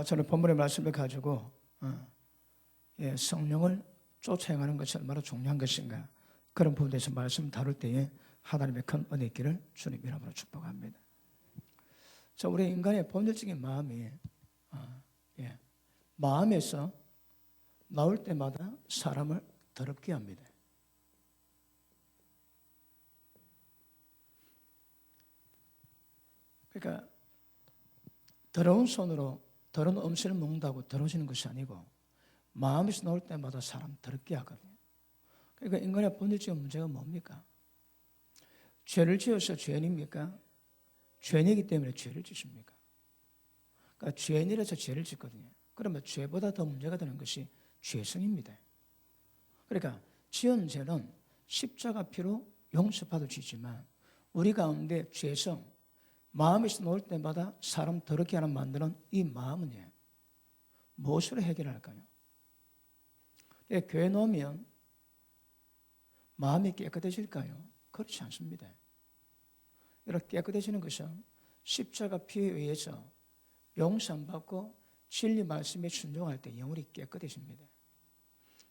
저는 본문의 말씀을 가지고 성령을 쫓아 행하는 것이 얼마나 중요한 것인가, 그런 부분에 대해서 말씀 다룰 때에 하나님의 큰 은혜 있기를 주님 이름으로 축복합니다. 자, 우리 인간의 본질적인 마음이 마음에서 나올 때마다 사람을 더럽게 합니다. 그러니까 더러운 손으로 더러운 음식을 먹는다고 더러워지는 것이 아니고 마음에서 나올 때마다 사람 더럽게 하거든요. 그러니까 인간의 본질적인 문제가 뭡니까? 죄를 지어서 죄인입니까? 죄인이기 때문에 죄를 짓습니까? 그러니까 죄인이라서 죄를 짓거든요. 그러면 죄보다 더 문제가 되는 것이 죄성입니다. 그러니까 지은 죄는 십자가 피로 용서받을 수 있지만 우리 가운데 죄성, 마음에서 나올 때마다 사람 더럽게 하는 만드는 이 마음은 무엇으로 해결할까요? 교회 놓으면 마음이 깨끗해질까요? 그렇지 않습니다. 이렇게 깨끗해지는 것은 십자가 피에 의해서 용서받고 진리 말씀에 순종할 때 영혼이 깨끗해집니다.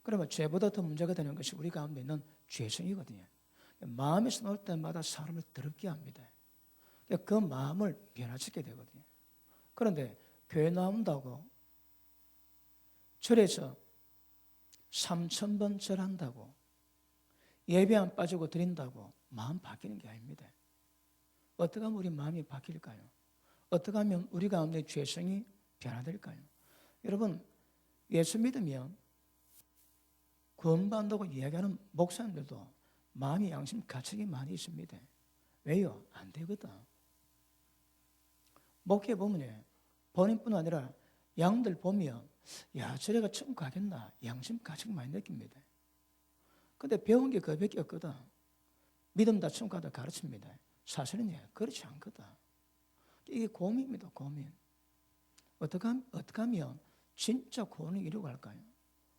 그러면 죄보다 더 문제가 되는 것이 우리 가운데 있는 죄성이거든요. 마음에서 나올 때마다 사람을 더럽게 합니다. 그 마음을 변화시키게 되거든요. 그런데 교회 나온다고 절에서 3,000번 절한다고 예배 안 빠지고 드린다고 마음 바뀌는 게 아닙니다. 어떻게 하면 우리 마음이 바뀔까요? 어떻게 하면 우리 가운데 죄성이 변화될까요? 여러분, 예수 믿으면 구원받는다고 이야기하는 목사님들도 마음이 양심 가책이 많이 있습니다. 왜요? 안 되거든. 목회 보면 본인뿐 아니라 양들 보면 저래가 천국 가겠나 양심 가책 많이 느낍니다. 근데 배운 게 그밖에 없거든. 믿음 다 천국 가다 가르칩니다. 사실은 그렇지 않거든. 이게 고민입니다. 고민. 어떻게 하면 진짜 구원을 이루고 갈까요?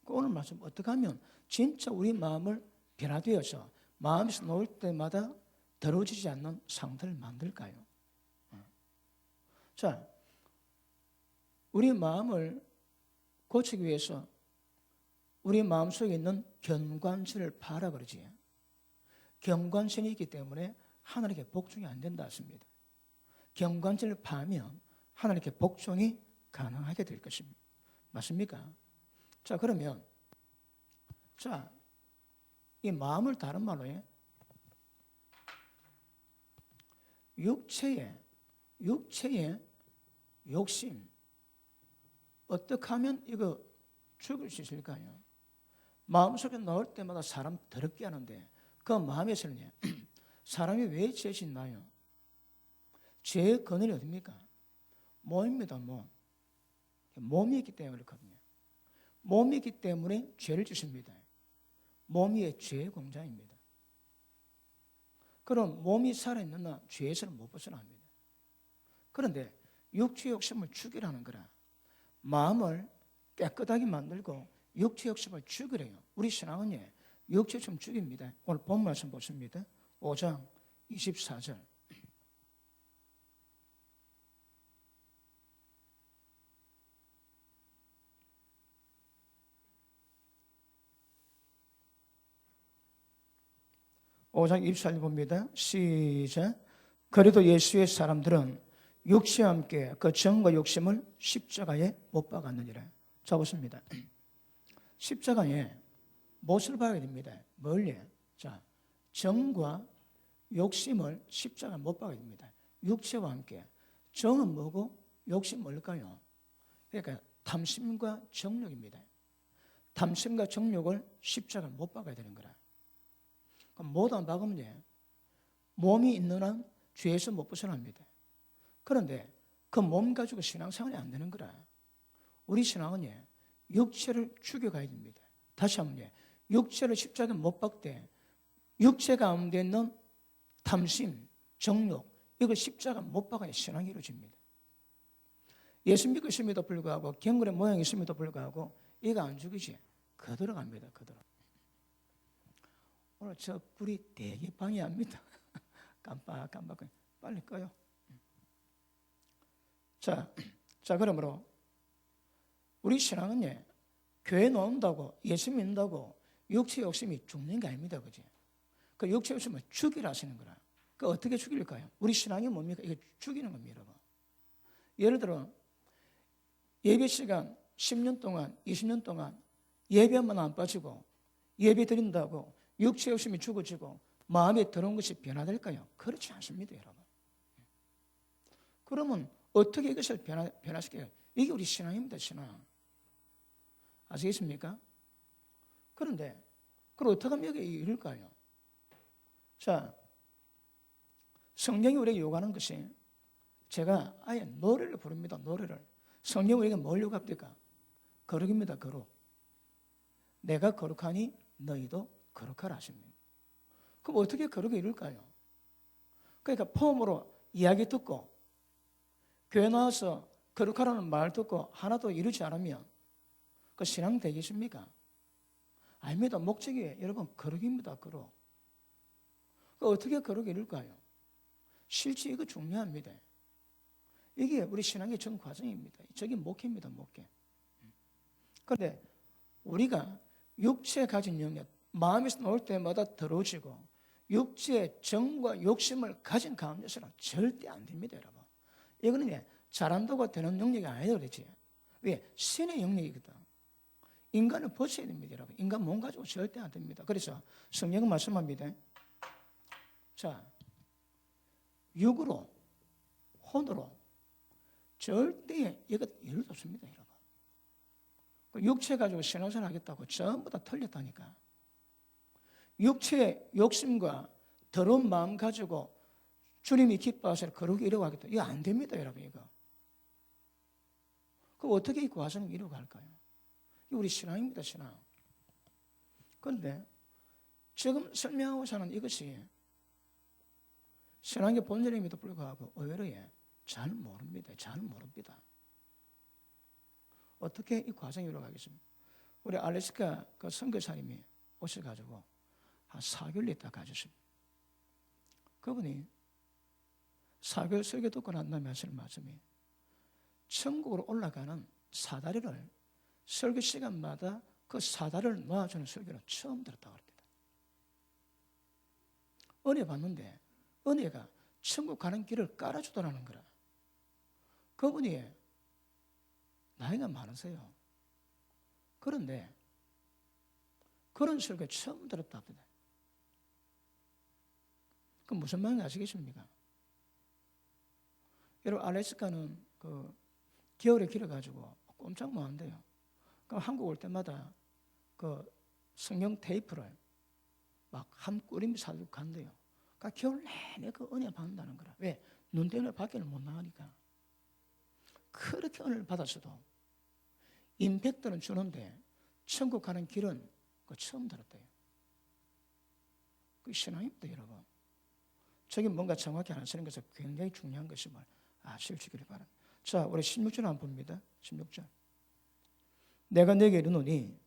오늘 말씀 어떻게 하면 진짜 우리 마음을 변화되어서 마음에서 나올 때마다 더러워지지 않는 상태를 만들까요? 자, 우리 마음을 고치기 위해서 우리 마음속에 있는 경관신을 파라 그러지. 경관신이 있기 때문에 하나님께 복종이 안 된다 했습니다. 경관신을 파면 하나님께 복종이 가능하게 될 것입니다. 맞습니까? 자, 그러면 이 마음을 다른 말로 육체의 욕심, 어떻게 하면 이거 죽일 수 있을까요? 마음속에 나올 때마다 사람 더럽게 하는데 그 마음에서는 사람이 왜 죄 짓나요? 죄의 근원이 어디입니까? 몸입니다. 몸이 있기 때문에 그렇거든요. 몸이 있기 때문에 죄를 짓습니다. 몸이 죄의 공장입니다. 그럼 몸이 살아있는 한 죄에서는 못 벗어납니다. 그런데 육체 욕심을 죽이라는 거라. 마음을 깨끗하게 만들고 육체 욕심을 죽이래요. 우리 신앙은 육체 욕심 죽입니다. 오늘 본 말씀 보십니다. 5장 24절. (5장 24절) 봅니다. 시작. 그래도 예수의 사람들은 육체와 함께 그 정과 욕심을 십자가에 못 박았느니라. 자, 보십니다. 십자가에 무엇을 박아야 됩니다? 멀리. 자, 정과 욕심을 십자가에 못 박아야 됩니다. 육체와 함께. 정은 뭐고 욕심 뭘까요? 그러니까 탐심과 정욕입니다. 탐심과 정욕을 십자가에 못 박아야 되는 거라. 그럼 못 안 박으면 몸이 있는 한 죄에서 못 벗어납니다. 그런데 그 몸 가지고 신앙생활이 안 되는 거라. 우리 신앙은 육체를 죽여가야 됩니다. 다시 한번 육체를 십자가에 못 박되 육체 가운데 있는 탐심, 정욕 이걸 십자가에 못 박아야 신앙이 이루어집니다. 예수 믿고 있음에도 불구하고 경건의 모양이 있음에도 불구하고 이거 안 죽이지 그대로 갑니다. 그대로. 오늘 저 불이 되게 방해합니다. 깜빡 빨리 꺼요. 자, 그러므로 우리 신앙은 교회 나온다고 예수 믿는다고 육체 욕심이 죽는 게 아닙니다. 그지? 그 육체 욕심을 죽이라 하시는 거라. 그 어떻게 죽일까요? 우리 신앙이 뭡니까? 이거 죽이는 겁니다. 여러분. 예를 들어 예배 시간 10년 동안 20년 동안 예배 한번 안 빠지고 예배 드린다고 육체 욕심이 죽어지고 마음에 들어온 것이 변화될까요? 그렇지 않습니다. 여러분. 그러면 어떻게 이것을 변화시켜요? 이게 우리 신앙입니다. 신앙. 아시겠습니까? 그런데 그걸 어떻게 하면 여기 이룰까요? 자, 성경이 우리에게 요구하는 것이 제가 아예 노래를 부릅니다. 노래를. 성경이 우리에게 뭘 요구합니까? 거룩입니다. 거룩. 내가 거룩하니 너희도 거룩하라 하십니다. 그럼 어떻게 거룩을 이룰까요? 그러니까 폼으로 이야기 듣고 교회 나와서 거룩하라는 말 듣고 하나도 이루지 않으면 그 신앙 되겠습니까? 아닙니다. 목적이 여러분 거룩입니다. 거룩. 어떻게 거룩을 이룰까요? 실제 이거 중요합니다. 이게 우리 신앙의 전 과정입니다. 저게 목회입니다. 목회. 그런데 우리가 육체에 가진 영역, 마음에서 나올 때마다 더러워지고 육체의 정과 욕심을 가진 가운데서는 절대 안 됩니다. 여러분. 이거는 잘한다고 되는 영역이 아니라 그렇지. 왜? 신의 영역이거든. 인간을 버쳐야 됩니다. 여러분. 인간 몸 가지고 절대 안 됩니다. 그래서 성경은 말씀합니다. 자, 육으로, 혼으로 절대 이것 이룰 수 없습니다. 여러분. 육체 가지고 신앙생활 하겠다고 전부 다 틀렸다니까. 육체의 욕심과 더러운 마음 가지고 주님이 기뻐하셔서 거룩히 이루어가겠다. 이거 안 됩니다, 여러분. 이거. 그럼 어떻게 이 과정을 이루어갈까요? 이게 우리 신앙입니다, 신앙. 그런데 지금 설명하고자 하는 이것이 신앙의 본질임에도 불구하고 의외로 잘 모릅니다. 잘 모릅니다. 어떻게 이 과정이 이루어가겠습니까? 우리 알래스카 그 선교사님이 오셔가지고 한 4개월 있다 가셨습니다. 그분이 4개월 설교 듣고 난 다음에 하시는 말씀이 천국으로 올라가는 사다리를 설교 시간마다 그 사다리를 놓아주는 설교를 처음 들었다고 합니다. 은혜 받는데 은혜가 천국 가는 길을 깔아주더라는 거라. 그분이 나이가 많으세요. 그런데 그런 설교 처음 들었다 합니다. 그럼 무슨 말인지 아시겠습니까? 여러분 알래스카는 그 겨울에 길어가지고 꼼짝 못 한대요. 그럼 한국 올 때마다 그 성경 테이프를 막 한 꾸림이 사들고 간대요. 그러니까 겨울 내내 그 은혜 받는다는 거라. 왜? 눈 때문에 밖에는 못 나가니까. 그렇게 은혜를 받았어도 임팩트는 주는데 천국 가는 길은 그 처음 들었대요. 그 신앙입니다, 여러분. 저게 뭔가 정확히 안 쓰는 것은 굉장히 중요한 것임을 아시기를 바랍니다. 자, 우리 16절 한번 봅니다. 16절. 내가 내게 이르노니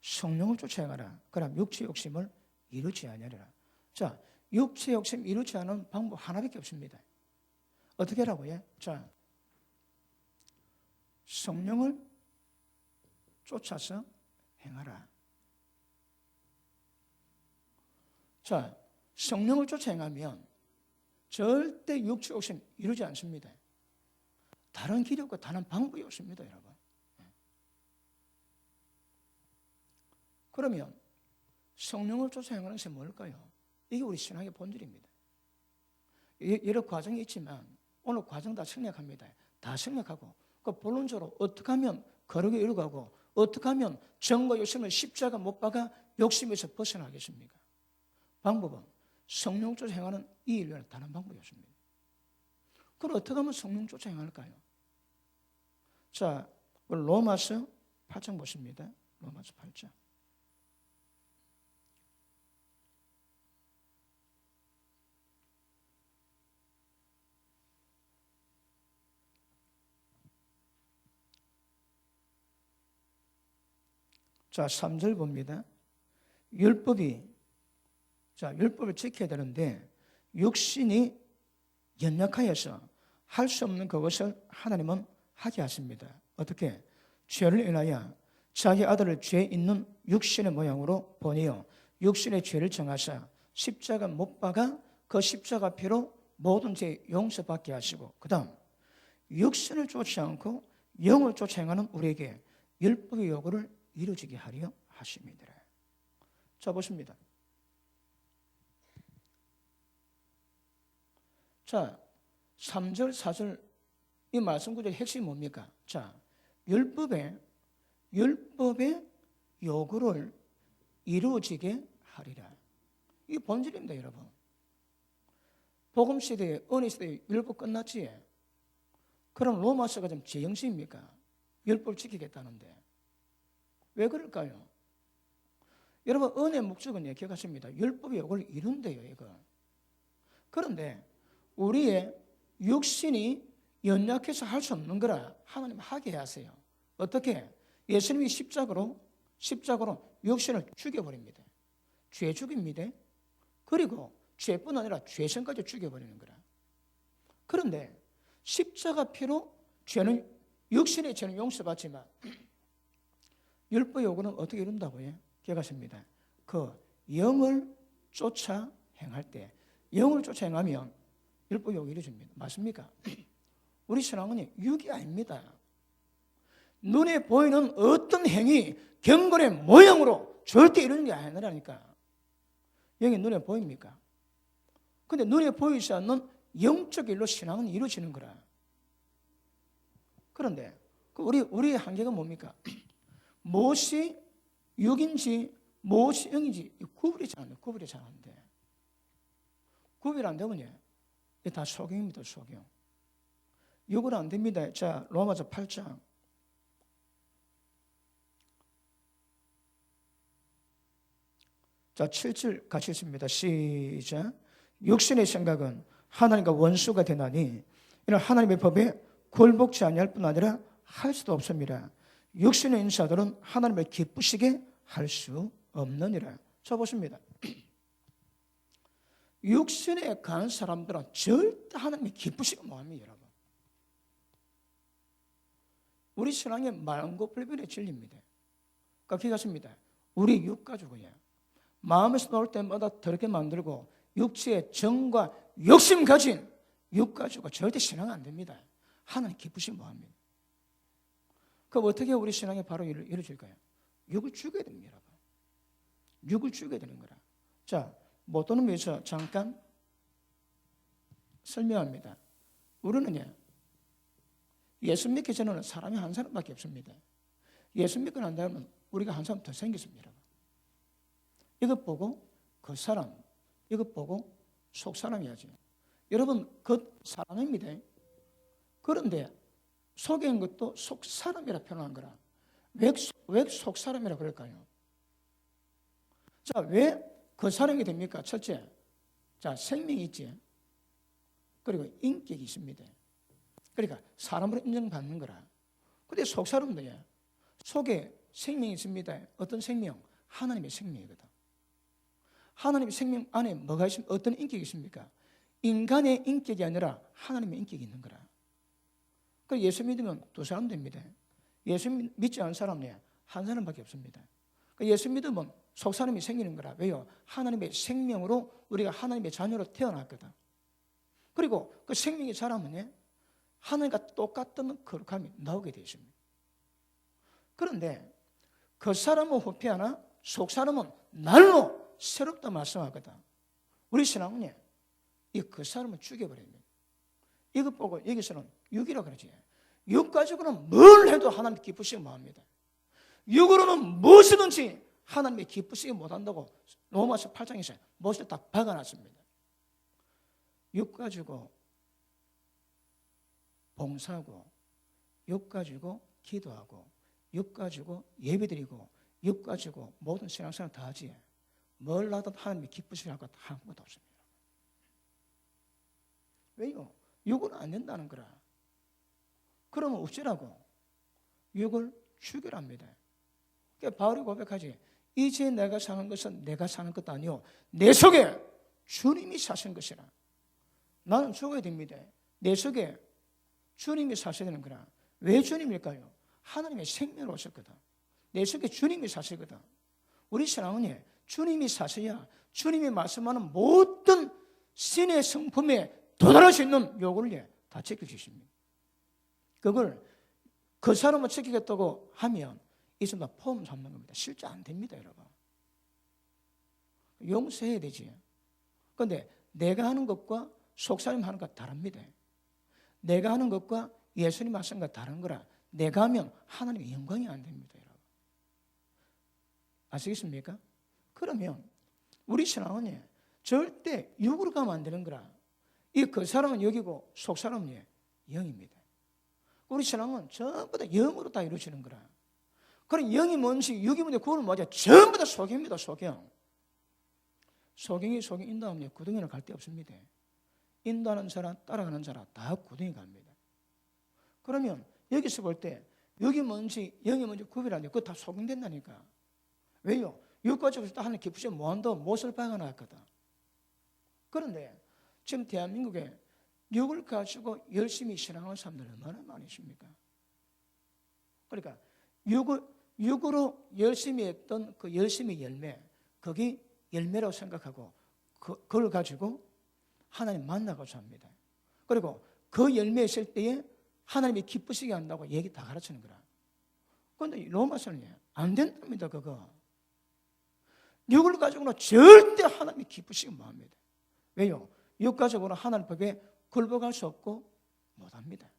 성령을 쫓아가라. 그럼 육체 욕심을 이루지 아니하리라. 자, 육체 욕심 이루지 않은 방법 하나밖에 없습니다. 어떻게 하라고요? 자, 성령을 쫓아서 행하라. 자, 성령을 쫓아 행하면 절대 육체 욕심 이루지 않습니다. 다른 길이 없고 다른 방법이 없습니다, 여러분. 그러면 성령을 쫓아 행하는 것이 뭘까요? 이게 우리 신앙의 본질입니다. 여러 과정이 있지만 오늘 과정 다 생략합니다. 다 생략하고 그 본론적으로 어떻게 하면 거룩에 이루어가고 어떻게 하면 정과 욕심을 십자가 못 박아 욕심에서 벗어나겠습니까? 방법은 성령 쫓아 행하는 이 일 외에는 다른 방법이 없습니다. 그럼 어떻게 하면 성령 쫓아 행할까요? 자, 로마서 8장 보십니다. 로마서 8장. 자, 3절 봅니다. 율법을 지켜야 되는데 육신이 연약하여서 할 수 없는 그것을 하나님은 하게 하십니다. 어떻게? 죄를 인하여 자기 아들을 죄 있는 육신의 모양으로 보내어 육신의 죄를 정하사 십자가 못 박아 그 십자가 피로 모든 죄 용서받게 하시고, 그 다음 육신을 쫓지 않고 영을 쫓아 행하는 우리에게 율법의 요구를 이루어지게 하려 하심이니라. 자, 보십니다. 자, 3절, 4절 이 말씀 구조의 핵심이 뭡니까? 자, 율법의 요구를 이루어지게 하리라. 이게 본질입니다, 여러분. 복음 시대에, 은혜 시대에 율법 끝났지? 그럼 로마서가 좀 제정신입니까? 율법을 지키겠다는데. 왜 그럴까요? 여러분, 은혜의 목적은 기억하십니다. 율법의 요구를 이룬대요, 이거. 그런데 우리의 육신이 연약해서 할 수 없는 거라 하나님 하게 하세요. 어떻게? 예수님이 십자가로 육신을 죽여버립니다. 죄 죽입니다. 그리고 죄뿐 아니라 죄성까지 죽여버리는 거라. 그런데 십자가 피로 육신의 죄는 용서받지만 율법 요구는 어떻게 이룬다고요? 기억하십니다. 그 영을 쫓아 행할 때, 영을 쫓아 행하면 율법 요구 이루어집니다. 맞습니까? 우리 신앙은 육이 아닙니다. 눈에 보이는 어떤 행위, 경건의 모양으로 절대 이루는 게 아니라니까. 여기 눈에 보입니까? 근데 눈에 보이지 않는 영적 일로 신앙은 이루어지는 거라. 그런데 우리의 한계가 뭡니까? 무엇이 육인지 무엇이 영인지 구분이 잘 안 돼. 구분이 안 되면 이게 다 속용입니다. 속용. 육은 안 됩니다. 자, 로마서 8장. 자, 7절 같이 읽습니다. 시작. 육신의 생각은 하나님과 원수가 되나니 이는 하나님의 법에 굴복지 아니할 뿐 아니라 할 수도 없습니다. 육신의 인사들은 하나님을 기쁘시게 할 수 없느니라. 자, 보십니다. 육신에 가는 사람들은 절대 하나님이 기쁘시게 못합니다, 여러분. 우리 신앙의 만고불변의 진리입니다. 그러니까 기억하십니다. 우리 육 가지고요, 마음에서 나올 때마다 더럽게 만들고 육체의 정과 욕심 가진 육 가지고 절대 신앙 안 됩니다. 하나님 기쁘시게 못합니다. 그럼 어떻게 우리 신앙이 바로 이루어질까요? 육을 죽여야 됩니다, 여러분. 육을 죽여야 되는 거라. 자, 못도는 위해서 잠깐 설명합니다. 우리는 예수 믿기 전에는 사람이 한 사람밖에 없습니다. 예수 믿고 난 다음에 우리가 한 사람 더 생겼습니다. 이것 보고 그 사람, 이것 보고 속 사람이야지. 여러분, 그 사람입니다. 그런데 속에 있는 것도 속 사람이라 표현한 거라. 왜 속 사람이라 그럴까요? 자, 왜 그 사람이 됩니까? 첫째, 자, 생명이 있지. 그리고 인격이 있습니다. 그러니까 사람으로 인정받는 거라. 근데 속 사람도 속에 생명이 있습니다. 어떤 생명? 하나님의 생명이거든. 하나님의 생명 안에 뭐가 있습니까? 어떤 인격이 있습니까? 인간의 인격이 아니라 하나님의 인격이 있는 거라. 그 예수 믿으면 두 사람 됩니다. 예수 믿지 않은 사람은 한 사람밖에 없습니다. 예수 믿으면 속 사람이 생기는 거라. 왜요? 하나님의 생명으로 우리가 하나님의 자녀로 태어났거든. 그리고 그 생명이 자라면 하나님과 똑같은 거룩함이 나오게 되어 있습니다. 그런데 그 사람은 후패하나 속 사람은 날로 새롭다 말씀하거든. 우리 신앙은 그 사람을 죽여버립니다. 이것 보고 여기서는 육이라고 그러지. 육 가지고는 뭘 해도 하나님 기쁘시게 못합니다. 육으로는 무엇이든지 하나님의 기쁘시게 못한다고 로마서 8장에서 무엇을 다 박아놨습니다. 육 가지고 봉사하고, 육 가지고 기도하고, 육 가지고 예배드리고, 육 가지고 모든 신앙생활 다 하지. 뭘 하든 하나님이 기쁘시게 할 것 아무것도 없습니다. 왜요? 육은 안 된다는 거라. 그러면 어찌라고? 육을 죽여랍니다. 그러니까 바울이 고백하지. 이제 내가 사는 것은 내가 사는 것도 아니요, 내 속에 주님이 사신 것이라. 나는 죽어야 됩니다. 내 속에 주님이 사셔야 되는 거라. 왜 주님일까요? 하나님의 생명으로 오셨거든. 내 속에 주님이 사시거든. 우리 신앙은 주님이 사셔야 주님이 말씀하는 모든 신의 성품에 도달할 수 있는 요구를 다 지켜주십니다. 그걸 그 사람을 지키겠다고 하면 이 사람 다 포함 삼는 겁니다. 실제 안 됩니다, 여러분. 용서해야 되지. 그런데 내가 하는 것과 속사람 하는 것 다릅니다. 내가 하는 것과 예수님 말씀과 다른 거라. 내가 하면 하나님의 영광이 안 됩니다, 여러분. 아시겠습니까? 그러면 우리 신앙은 절대 육으로 가면 안 되는 거라. 이 그 사람은 영이고 속 사람은 영입니다. 우리 신앙은 전부 다 영으로 다 이루어지는 거라. 그럼 영이 뭔지 육이 뭔지 그걸 뭐냐? 전부 다 소경입니다, 소경. 소경이 소경 인도하면 구덩이는 갈 데 없습니다. 인도하는 사람, 따라가는 사람 다 구덩이 갑니다. 그러면 여기서 볼 때 육이 뭔지 영이 뭔지 구별하는데 그거 다 소경된다니까. 왜요? 육 가지고 하나님 기쁘시면 뭐한다고 못을 박아놨거든. 그런데 지금 대한민국에 육을 가지고 열심히 신앙하는 사람들 얼마나 많으십니까? 그러니까 육으로 열심히 했던 그 열심히 열매, 그게 열매라고 생각하고 그걸 가지고 하나님 만나고자 합니다. 그리고 그 열매 있을 때에 하나님이 기쁘시게 한다고 얘기 다 가르치는 거라. 그런데 로마서는 안 된답니다, 그거. 육을 가지고는 절대 하나님이 기쁘시게 못합니다. 왜요? 육 가지고는 하나님 법에 굴복할 수 없고 못합니다.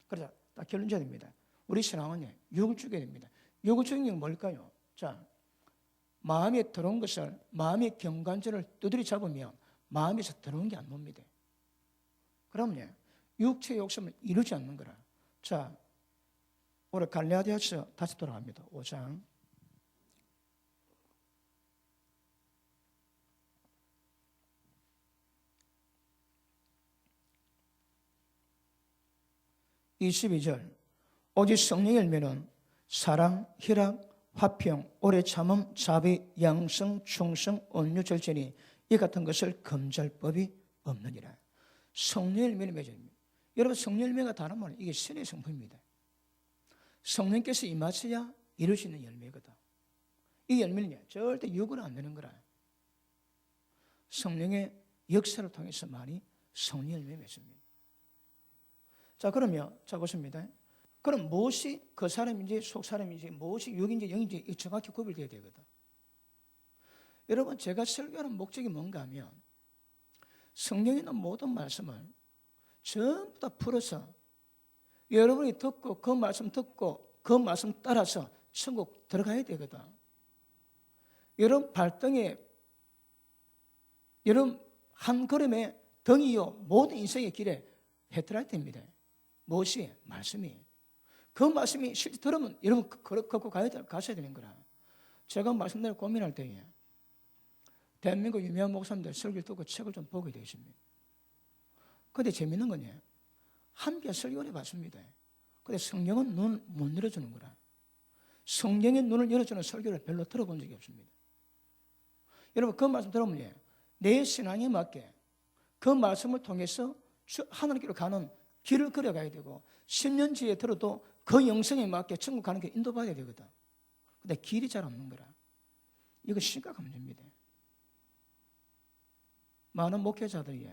그래서 딱 결론 지어야 됩니다. 우리 신앙은 육을 죽여야 됩니다. 육을 죽이는 게 뭘까요? 자, 마음에 들어온 것을 마음의 경관절을 두드리 잡으면 마음에서 들어온 게 안 놉니다. 그러면 육체의 욕심을 이루지 않는 거라. 자, 오늘 갈라디아서 다시 돌아갑니다. 5장. (22절) 오직 성령의 열매는 사랑, 희락, 화평, 오래 참음, 자비, 양성, 충성, 온유, 절제니 이 같은 것을 금지할 법이 없느니라. 성령의 열매는 맺어집니다. 여러분, 성령 열매가 다른 말은 이게 신의 성품입니다. 성령께서 임하셔야 이룰 수 있는 열매거든. 이 열매는 절대 육으로 안 되는 거라. 성령의 역사를 통해서 많이 성령 열매 맺습니다. 자, 그러면 자 보십니다. 그럼 무엇이 그 사람인지 속 사람인지 무엇이 육인지 영인지 정확히 구별돼야 되거든. 여러분, 제가 설교하는 목적이 뭔가 하면 성경에 있는 모든 말씀을 전부 다 풀어서 여러분이 듣고 그 말씀 듣고 그 말씀 따라서 천국 들어가야 되거든. 여러분 발등에 여러분 한 걸음에 등이요 모든 인생의 길에 헤드라이트입니다. 무엇이? 말씀이. 그 말씀이 실제 들으면 여러분 걷고 가셔야 되는 거라. 제가 말씀대로 고민할 때에 대한민국 유명한 목사님들 설교를 듣고 책을 좀 보게 되십니다. 그런데 재밌는 거냐? 함께 설교를 해봤습니다. 그런데 성경은 눈을 못 열어주는 거라. 성경의 눈을 열어주는 설교를 별로 들어본 적이 없습니다. 여러분, 그 말씀 들어보면 내 신앙에 맞게 그 말씀을 통해서 하나님께로 가는 길을 그려가야 되고 10년 뒤에 들어도 그 영성에 맞게 천국 가는 게 인도받아야 되거든. 근데 길이 잘 없는 거라. 이거 심각한 문제입니다. 많은 목회자들이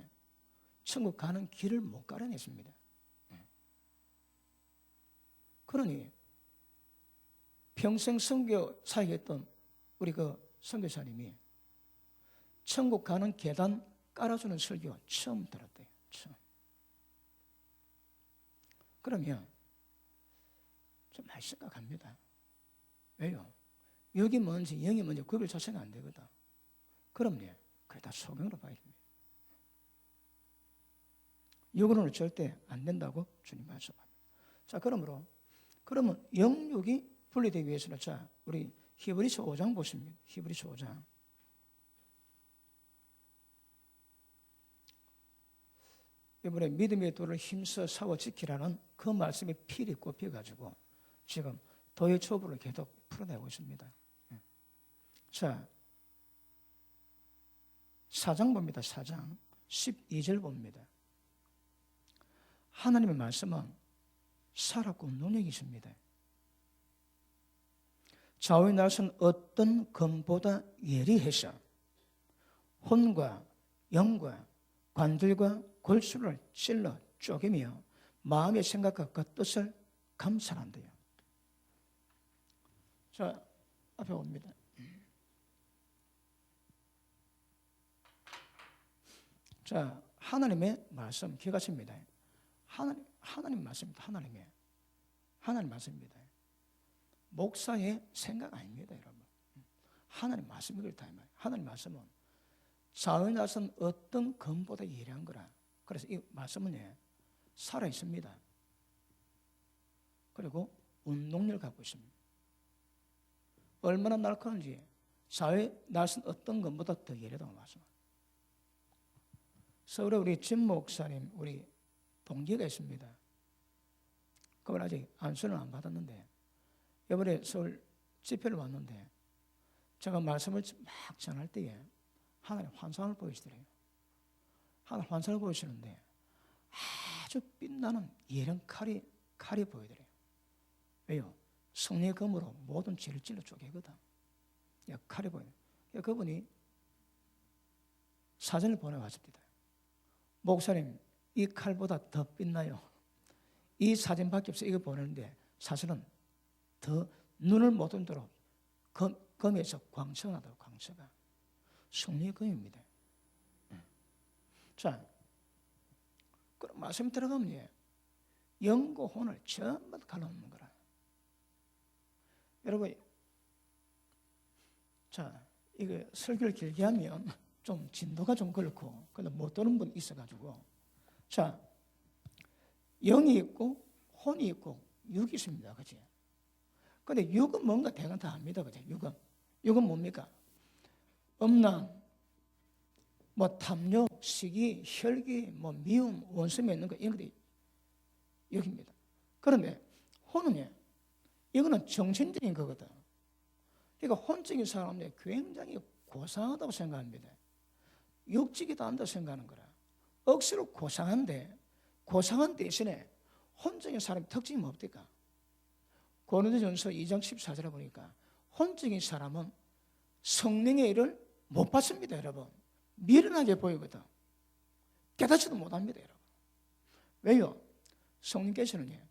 천국 가는 길을 못 가려냈습니다. 그러니 평생 선교 사역했던 우리 그 선교사님이 천국 가는 계단 깔아주는 설교 처음 들었대요. 처음. 그러면 좀 많이 생각합니다. 왜요? 여기 뭔지 영이 뭔지 구별 자체가 안 되거든. 그럼요. 그게 다 소경으로 봐야 됩니다. 육으로는 절대 안 된다고 주님 말씀합니다. 자, 그러면 영육이 분리되기 위해서는 자, 우리 히브리서 5장 보십니다. 히브리서 5장. 이번에 믿음의 도를 힘써 싸워 지키라는 그 말씀이 필히 꼽혀가지고 지금 도의 초보를 계속 풀어내고 있습니다. 자, 4장 봅니다. 4장 12절 봅니다. 하나님의 말씀은 살았고 능력이 있습니다. 좌우의 날선 어떤 검보다 예리해서 혼과 영과 관절과 골수를 찔러 쪼개며 마음의 생각과 그 뜻을 감찰한대요. 자, 앞에 봅니다. 자, 하나님의 말씀 기억하십니다. 하나님 말씀입니다. 하나님 말씀입니다. 목사의 생각 아닙니다, 여러분. 하나님 말씀이 그렇다 이 말이에요. 하나님 말씀은 좌우의 날선 어떤 검보다 예리한 거라. 그래서 이 말씀은 살아 있습니다. 그리고 운동력을 갖고 있습니다. 얼마나 날카로운지 좌우의 날선 어떤 검보다 더 예리하다고 말씀합니다. 서울에 우리 진 목사님, 우리 동기가 있습니다. 그걸 아직 안수는 안 받았는데 이번에 서울 집회를 왔는데 제가 말씀을 막 전할 때에 하나님 환상을 보이시더래요. 하나님 환상을 보이시는데 아주 빛나는 예령 칼이 보이더래요. 왜요? 성령의 검으로 모든 죄를 찔러 쪼개거든. 칼이 보여요. 그분이 사진을 보내왔습니다. 목사님, 이 칼보다 더 빛나요. 이 사진밖에 없어. 이거 보내는데 사실은 더 눈을 못 뜨도록 검에서 광채가 나다고. 광채가 성령의 검입니다. 자, 그럼 말씀 들어가면 영과 혼을 전부 갈라놓는 거라. 여러분, 자, 이거 설교를 길게 하면 좀 진도가 좀 그렇고, 근데 못 도는 분 있어가지고, 자, 영이 있고 혼이 있고 육이 있습니다, 그렇지? 근데 육은 뭔가 대강 다 압니다, 그렇지? 육은 뭡니까? 음란, 뭐 탐욕, 시기, 혈기, 뭐 미움, 원수에 있는 거 이런 것들이 육입니다. 그런데 혼은 이거는 정신적인 거거든. 그러니까 혼적인 사람은 굉장히 고상하다고 생각합니다. 육지기도 한다고 생각하는 거라. 억수로 고상한데 고상한 대신에 혼적인 사람의 특징이 뭡니까? 고린도전서 2장 14절에 보니까 혼적인 사람은 성령의 일을 못 받습니다, 여러분. 미련하게 보이거든. 깨닫지도 못합니다, 여러분. 왜요? 성령께서는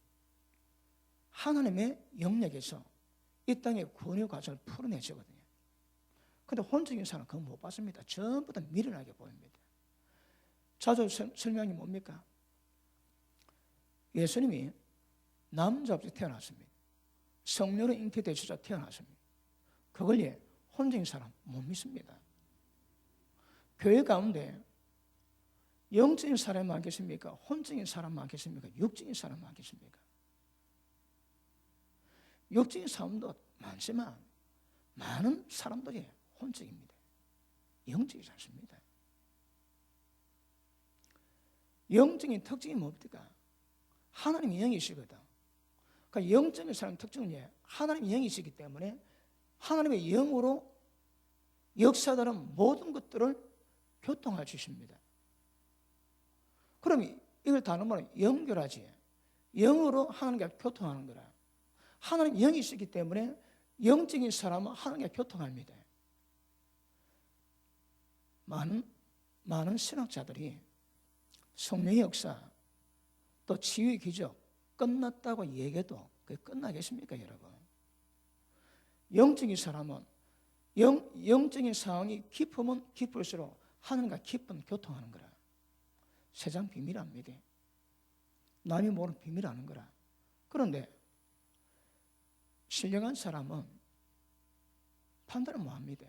하나님의 영역에서 이 땅의 구원의 과정을 풀어내시거든요. 그런데 혼적인 사람은 그거 못 받습니다. 전부 다 미련하게 보입니다. 자주 설명이 뭡니까? 예수님이 남자 없이 태어났습니다. 성령으로 잉태되셔서 태어났습니다. 그걸 혼적인 사람 못 믿습니다. 교회 가운데 영적인 사람이 많겠습니까? 혼적인 사람 많겠습니까? 육적인 사람 많겠습니까? 육적인 사람도 많지만 많은 사람들이 혼적입니다. 영적이지 않습니다. 영적인 특징이 뭡니까? 하나님이 영이시거든. 그러니까 영적인 사람의 특징은 하나님이 영이시기 때문에 하나님의 영으로 역사하는 모든 것들을 교통할 수 있습니다. 그럼 이걸 다른 말로 연결하지. 영으로 하나님과 교통하는 거라. 하나님 영이시기 때문에 영적인 사람은 하나님과 교통합니다. 많은 신학자들이 성령의 역사 또 치유의 기적 끝났다고 얘기해도 그게 끝나겠습니까, 여러분? 영적인 사람은 영적인 상황이 깊으면 깊을수록 하나님과 깊은 교통하는 거라. 세상 비밀합니다. 남이 모르는 비밀하는 거라. 그런데 신령한 사람은 판단을 못합니다.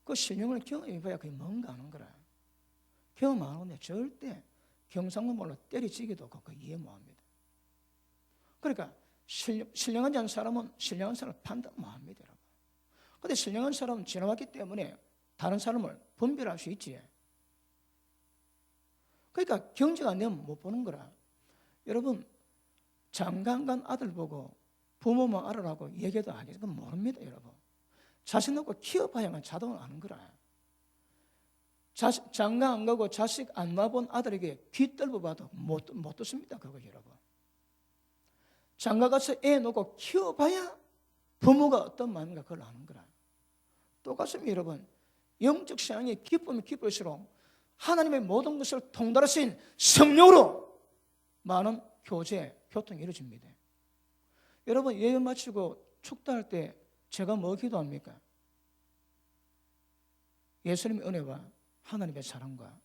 그 신령을 경험해봐야 그게 뭔가 하는 거라. 경험 안 하는데 절대 경상도말로 때리치기도 없고 그 이해 못합니다. 그러니까 신령하지 않은 사람은 신령한 사람을 판단 못합니다, 여러분. 그런데 신령한 사람은 지나왔기 때문에 다른 사람을 분별할 수 있지. 그러니까 경제가 안 되면 못 보는 거라. 여러분, 장가간 아들 보고 부모만 알아라고 얘기해도 알겠어. 그건 모릅니다, 여러분. 자식 놓고 키워봐야만 자동으로 아는 거라. 장가 안 가고 자식 안 놔본 아들에게 귀 뜰어봐도 못 듣습니다, 그거 여러분. 장가가서 애 놓고 키워봐야 부모가 어떤 마음인가 그걸 아는 거라. 똑같습니다, 여러분. 영적 신앙이 기쁘면 기쁠수록 하나님의 모든 것을 통달하신 성령으로 많은 교제, 교통이 이루어집니다. 여러분, 예배 마치고 축도할 때 제가 뭐 기도합니까? 예수님의 은혜와 하나님의 사랑과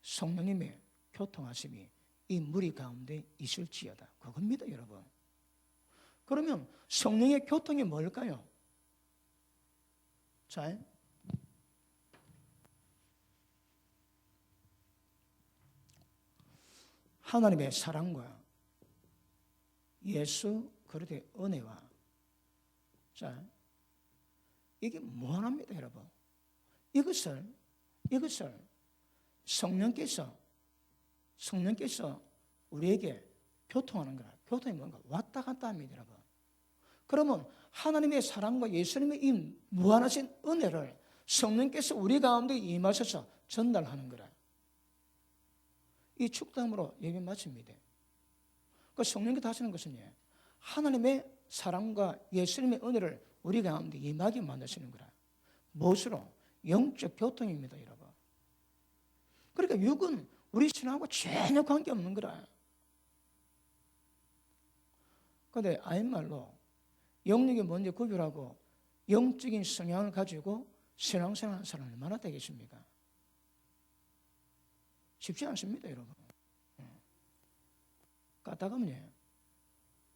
성령님의 교통하심이 이 무리 가운데 있을지어다. 그겁니다, 여러분. 그러면 성령의 교통이 뭘까요? 자, 하나님의 사랑과 예수 그리스도의 은혜와, 자, 이게 무한합니다, 여러분. 이것을 성령께서 우리에게 교통하는 거라. 교통이 뭔가 왔다 갔다 합니다, 여러분. 그러면 하나님의 사랑과 예수님의 이 무한하신 은혜를 성령께서 우리 가운데 임하셔서 전달하는 거라. 이 축도함으로 예배 마칩니다. 그 성령께서 하시는 것은 하나님의 사랑과 예수님의 은혜를 우리 가운데 임하게 만드시는 거라. 무엇으로? 영적 교통입니다, 여러분. 그러니까 육은 우리 신앙하고 전혀 관계없는 거라. 그런데 아인말로 영육이 뭔지 구별하고 영적인 성향을 가지고 신앙생활하는 사람이 얼마나 되겠습니까? 쉽지 않습니다, 여러분. 까딱하면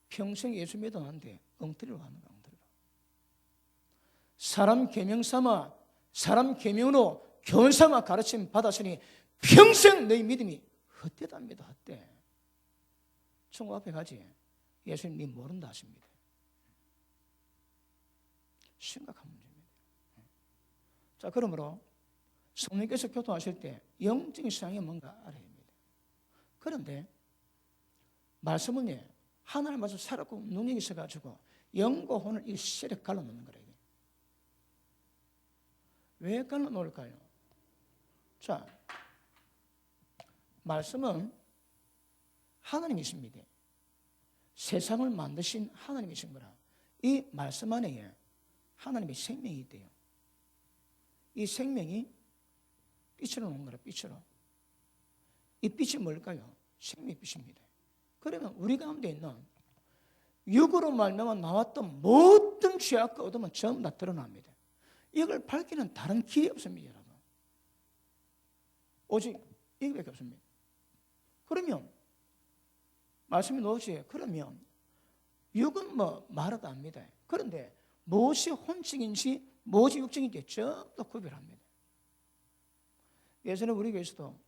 평생 예수 믿어놨는데 엉터리로 하는 거야, 엉터리로. 사람 계명 삼아, 사람 계명으로 교훈 삼아 가르침 받았으니 평생 너희 믿음이 헛되답니다, 헛돼. 천국 앞에 가지. 예수님 네 모른다 하십니다. 심각한 문제입니다. 자, 그러므로 성령께서 교통하실 때 영적인 신앙이 뭔가 알아야 합니다. 그런데 말씀은 하나님 말씀 살았고 능력이 있어가지고 영과 혼을 일실에 갈라놓는 거예요. 왜 갈라놓을까요? 자, 말씀은 하나님이십니다. 세상을 만드신 하나님이신 거라. 이 말씀 안에 하나님의 생명이 있대요. 이 생명이 빛으로 나온 거라, 빛으로. 이 빛이 뭘까요? 생명의 빛입니다. 그러면 우리 가운데 있는 육으로 말미암아 나왔던 모든 죄악과 어둠은 전부 다 드러납니다. 이걸 밝히는 다른 길이 없습니다, 여러분. 오직 이거밖에 없습니다. 그러면 말씀이 나오지. 그러면 육은 뭐 말하도 압니다. 그런데 무엇이 혼적인지 무엇이 육적인지 전부 다 구별합니다. 예전에 우리 교회에서도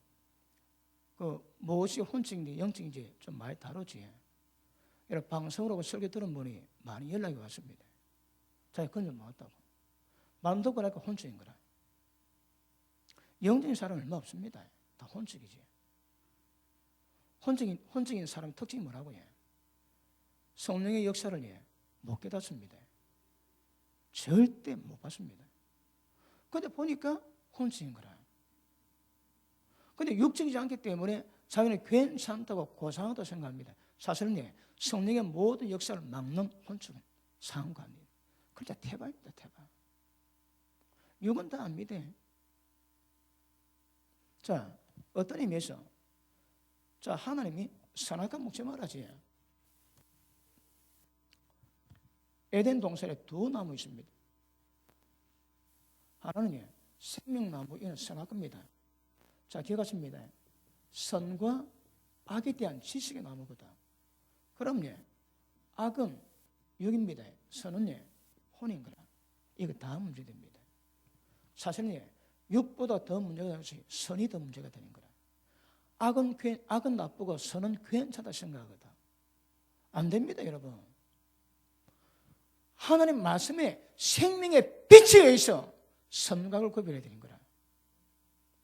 무엇이 혼적인지 영적인지 좀 많이 다루지. 여러분 방송으로 설교 들은 분이 많이 연락이 왔습니다. 자기 건져 나왔다고. 마음 듣고 나니까 혼적인 거라. 영적인 사람은 얼마 없습니다. 다 혼적이지. 혼적인 사람 특징이 뭐라고 해? 성령의 역사를 못 깨닫습니다. 절대 못 봤습니다. 그런데 보니까 혼적인 거라. 그런데 육적이지 않기 때문에 자기는 괜찮다고 고상하다고 생각합니다. 사실은 성령의 모든 역사를 막는 혼적은 상관입니다. 그러니까 태바입니다, 태바. 육은 다 압니다. 자, 어떤 의미에서 자, 하나님이 선악과 먹지 말아지. 에덴 동산에 두 나무 있습니다. 하나는 생명나무, 이는 선악과입니다. 자, 기억하십니다. 선과 악에 대한 지식의 나무거든. 그럼 악은 육입니다. 선은 혼인 거라. 이거 다 문제됩니다. 사실은 육보다 더 문제가 되는 것이 선이 더 문제가 되는 거라. 악은 나쁘고 선은 괜찮다 생각하거든. 안 됩니다, 여러분. 하나님 말씀에 생명의 빛에 의해서 선과 악을 구별해야 되는 거라.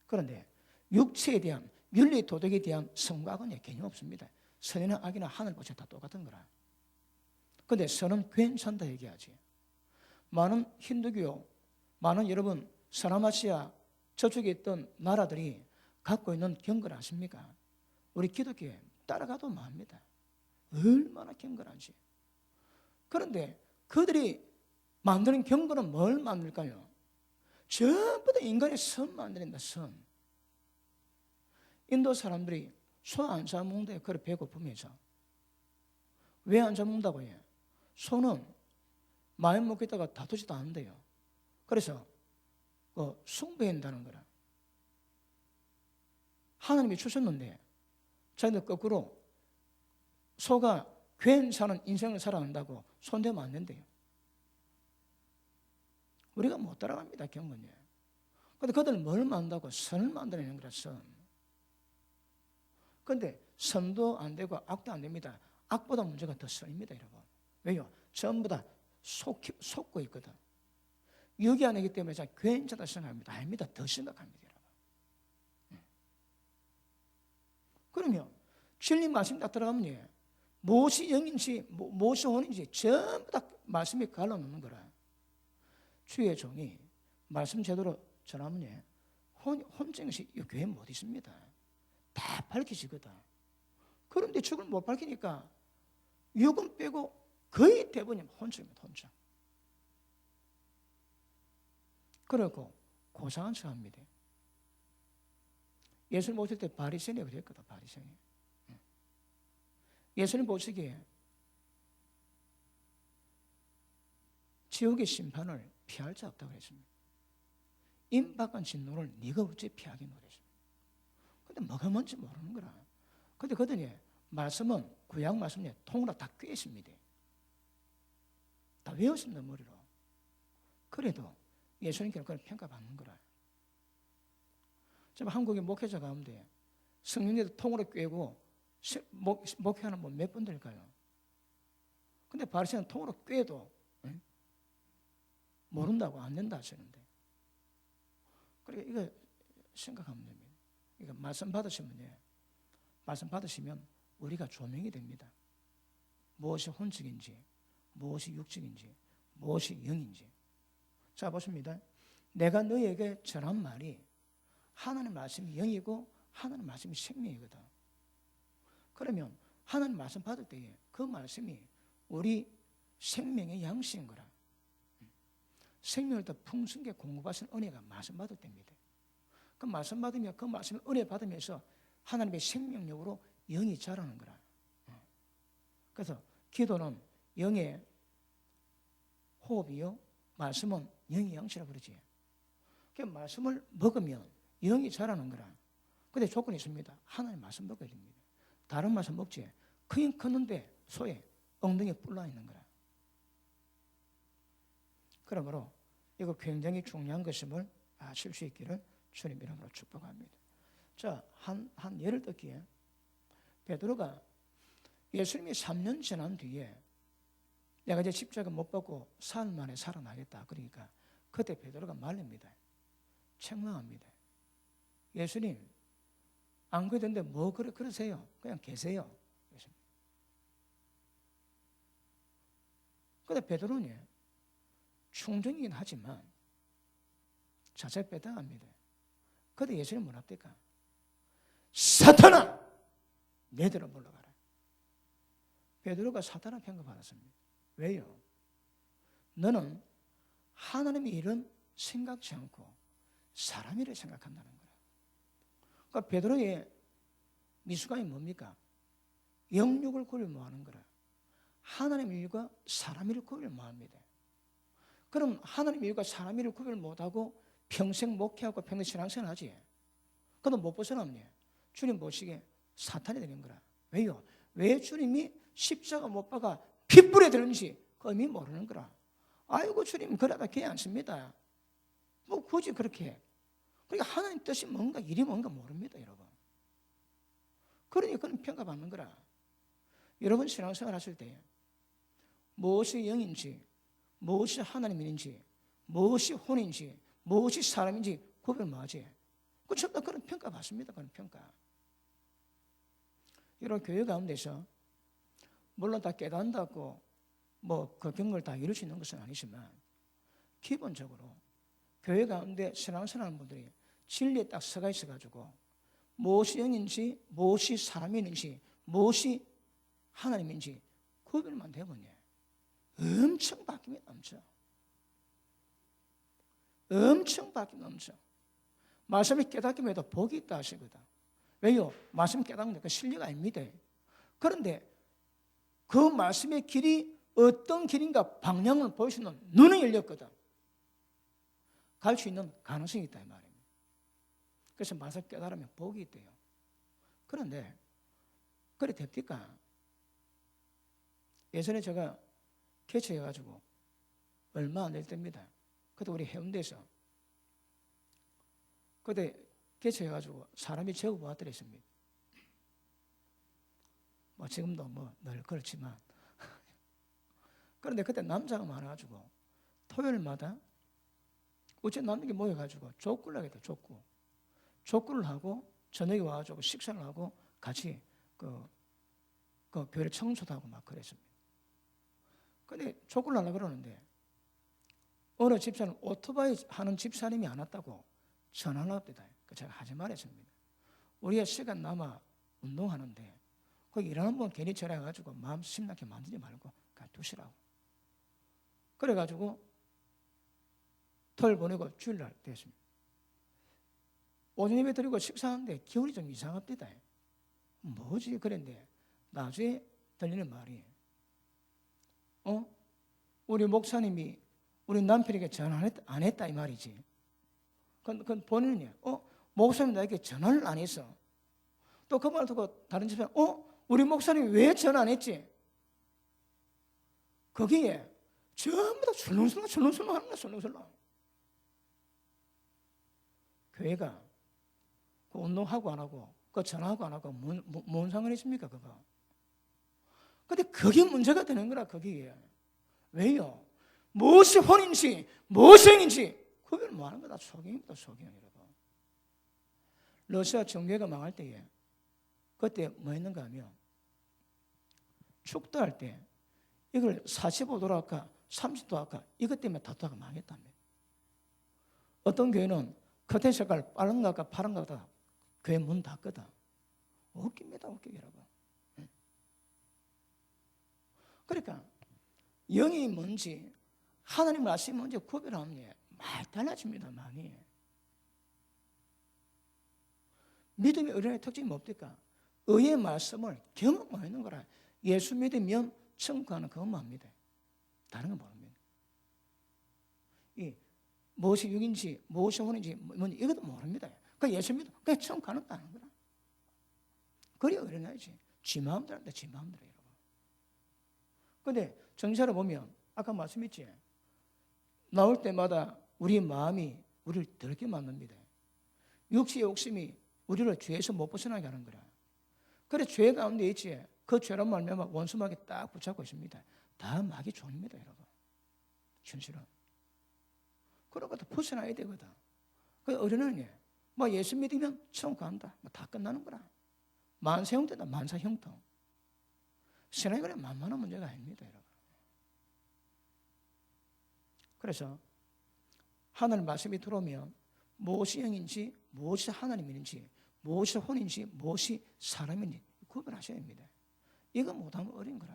그런데 육체에 대한 윤리 도덕에 대한 선과 악은 개념 없습니다. 선이나 악이나 하늘보다 다 똑같은 거라. 그런데 선은 괜찮다 얘기하지. 많은 힌두교, 많은 여러분 서남아시아 저쪽에 있던 나라들이 갖고 있는 경고를 아십니까? 우리 기독교에 따라가도 뭐합니다. 얼마나 경건한지. 그런데 그들이 만드는 경건은 뭘 만들까요? 전부 다 인간의 선 만드는다, 선. 인도 사람들이 소 안 잡먹는데 그래 배고프면서. 왜 안 잡먹는다고 해요? 소는 많이 먹겠다가 다투지도 않는데요. 그래서 숭배한다는 거라. 하나님이 주셨는데 자기들 거꾸로 소가 괜찮은 인생을 살아간다고 손대면 안 된대요. 우리가 못 따라갑니다, 경건에. 그런데 그들은 뭘 만든다고? 선을 만들어내는 거라, 선. 그런데 선도 안 되고 악도 안 됩니다. 악보다 문제가 더 선입니다, 여러분. 왜요? 전부 다 속고 있거든. 유기 안 하기 때문에 괜찮다 생각합니다. 아닙니다. 더 심각합니다, 여러분. 그러면 진리 말씀 딱 들어가면 무엇이 영인지 무엇이 혼인지 전부 다 말씀이 갈라놓는 거라. 주의 종이 말씀 제대로 전하면 혼적인 것이 이 교회에 못 있습니다. 다 밝혀지거든. 그런데 죽을 못 밝히니까 육은 빼고 거의 대부분이 혼적입니다. 혼적. 그리고 고상한 척합니다. 예수님 보실 때 바리새인이 그랬거든. 바리새인. 예수님 보시기에 지옥의 심판을 피할 자 없다고 했습니다. 임박한 진노를 네가 어찌 피하겠노 그랬습니다. 근데 뭐가 뭔지 모르는 거라. 근데 그더니 말씀은 구약 말씀에 통으로 다 꿰있습니다. 다 외웠습니다, 머리로. 그래도 예수님께는 그걸 평가받는 거라. 지금 한국의 목회자 가운데 성령님도 통으로 꿰고 목회하는 분 몇 분 될까요? 근데 바리새인은 통으로 꿰도 모른다고 안 된다 하시는데. 그러니까 이거 생각하면 됩니다. 이거 말씀 받으시면 우리가 조명이 됩니다. 무엇이 혼적인지, 무엇이 육적인지, 무엇이 영인지. 자, 보십니다. 내가 너에게 전한 말이 하나님 말씀이 영이고 하나님 말씀이 생명이거든. 그러면 하나님 말씀 받을 때에 그 말씀이 우리 생명의 양식인 거라. 생명을 더 풍성하게 공급하시는 은혜가 말씀 받을 때입니다. 그 말씀 받으면 그 말씀을 은혜 받으면서 하나님의 생명력으로 영이 자라는 거라. 그래서 기도는 영의 호흡이요, 말씀은 영의 양식이라고 그러지. 그 말씀을 먹으면 영이 자라는 거라. 근데 조건이 있습니다. 하나님 말씀 먹어야 됩니다. 다른 말씀 먹지. 크긴 컸는데 소에 엉덩이에 뿔나 있는 거라. 그러므로 이거 굉장히 중요한 것임을 아실 수 있기를 주님 이름으로 축복합니다. 자, 한 예를 들기에 베드로가 예수님이 3년 지난 뒤에 내가 이제 십자가 못 받고 사흘 만에 살아나겠다. 그러니까 그때 베드로가 말립니다. 책망합니다. 예수님, 안 그러던데 뭐 그러세요? 그냥 계세요. 그런데 베드로는 충정이긴 하지만 자체 빼당합니다. 그런데 예수님 뭐라 합니까? 사탄아! 내들어 물러가라. 베드로가 사탄을 평가받았습니다. 왜요? 너는 하나님의 일은 생각지 않고 사람 일을 생각한다는 거야. 그러니까 베드로의 미숙함이 뭡니까? 영육을 구별 못하는 거라. 하나님 일과 사람 일을 구별 못합니다. 그럼 하나님 일과 사람 일을 구별 못하고 평생 목회하고 평생 신앙생활 하지. 그럼 못 벗어나면 주님 보시기에 사탄이 되는 거라. 왜요? 왜 주님이 십자가 못 박아 핏불에 들는지 그 의미 모르는 거라. 아이고 주님 그러다 괜찮습니다. 뭐 굳이 그렇게 해. 그러니까 하나님 뜻이 뭔가 일이 뭔가 모릅니다, 여러분. 그러니까 그건 평가받는 거라. 여러분 신앙생활 하실 때 무엇이 영인지, 무엇이 하나님인지, 무엇이 혼인지, 무엇이 사람인지 구별 못하지. 그 전부 다 그런 평가받습니다. 그런 평가. 여러분 교회 가운데서 물론 다 깨닫는다고 뭐 그 경을 다 이룰 수 있는 것은 아니지만 기본적으로 교회 가운데 신앙생활하는 분들이 진리에 딱 서가 있어가지고 무엇이 영인지, 무엇이 사람인지, 무엇이 하나님인지 구별만 되면 엄청 바뀝니다. 엄청 바뀝니다. 말씀을 깨닫기만 해도 복이 있다 하시거든. 왜요? 말씀 깨닫는 게 그 실력 아닙니다. 그런데 그 말씀의 길이 어떤 길인가 방향을 볼 수 있는 눈이 열렸거든. 갈 수 있는 가능성이 있다 이 말입니다. 그래서 말씀 깨달으면 복이 있대요. 그런데 그래 됩니까? 예전에 제가 개최해가지고 얼마 안 될 때입니다. 그때 우리 해운대에서 그때 개최해가지고 사람이 제법 왔더랬습니다. 뭐 지금도 뭐 늘 그렇지만 그런데 그때 남자가 많아가지고 토요일마다 어째 남들이 모여가지고 족구를 하겠다. 족구를 하고 저녁에 와가지고 식사를 하고 같이 그 교회 청소도 하고 막 그랬습니다. 근데 족구를 하려고 그러는데 어느 집사는 오토바이 하는 집사님이 안 왔다고 전화를 합니다. 제가 하지 말했습니다. 우리가 시간 남아 운동하는데 거기 일하는 분 괜히 전화해가지고 마음 심나게 만들지 말고 그냥 두시라고. 그래가지고 토요일 보내고 주일날 됐습니다. 오전 예배 드리고 식사하는데 기분이 좀 이상합니다. 뭐지 그랬는데 나중에 들리는 말이 우리 목사님이 우리 남편에게 전화 안 했다 이 말이지. 그건 본인이야. 목사님 나에게 전화를 안 했어. 또 그 말 듣고 다른 집사람 우리 목사님이 왜 전화 안 했지? 거기에 전부 다 술렁술렁 하는 거야. 술렁술렁. 교회가 그 운동하고 안 하고 그 전화하고 안 하고 뭔 상관이 있습니까 그거? 근데 그게 문제가 되는 거라 거기에. 왜요? 무엇이 혼인지 무엇이 행인지 구별을 뭐 하는 거다. 소경입니다. 소경 여러분. 러시아 정교회가 망할 때에 그때 뭐 했는가 하면 축도할 때 이걸 45도로 할까 30도 할까 이것 때문에 다투다가 망했답니다. 어떤 교회는 커튼 색깔 빨간 거 할까 파란 거 할까 교회 문 닫거든. 웃깁니다. 웃기게 여러분. 그러니까 영이 뭔지 하나님 말씀이 뭔지 구별하면 많이 달라집니다. 많이. 믿음의 어린아이의 특징이 뭡니까? 의의 말씀을 경험하는 거라. 예수 믿으면 천국하는 그것만 합니다. 다른 건 모릅니다. 이 무엇이 육인지 무엇이 혼인지 뭔지 이것도 모릅니다. 그 예수 믿으면 그냥 천국 가는 거라. 그래 어린아이지. 지 마음대로 한다. 지 마음대로 여러분. 그런데 정신을 보면 아까 말씀했지. 나올 때마다 우리 마음이 우리를 더럽게 만듭니다. 육체의 욕심이 우리를 죄에서 못 벗어나게 하는 거라. 그래 죄 가운데 있지. 그 죄로 말미암아 원수막이 딱 붙잡고 있습니다. 다 마귀 종입니다, 여러분. 현실은. 그런 것도 벗어나야 되거든. 그 어른은 뭐 예수 믿으면 천국 간다. 뭐 다 끝나는 거라. 만사 형통이다. 만사 형통. 신앙이 그래 만만한 문제가 아닙니다, 여러분. 그래서 하나님 말씀이 들어오면 무엇이 영인지 무엇이 하나님인지 무엇이 혼인지 무엇이 사람인지 구별하셔야 합니다. 이거 못하면 어린 거라.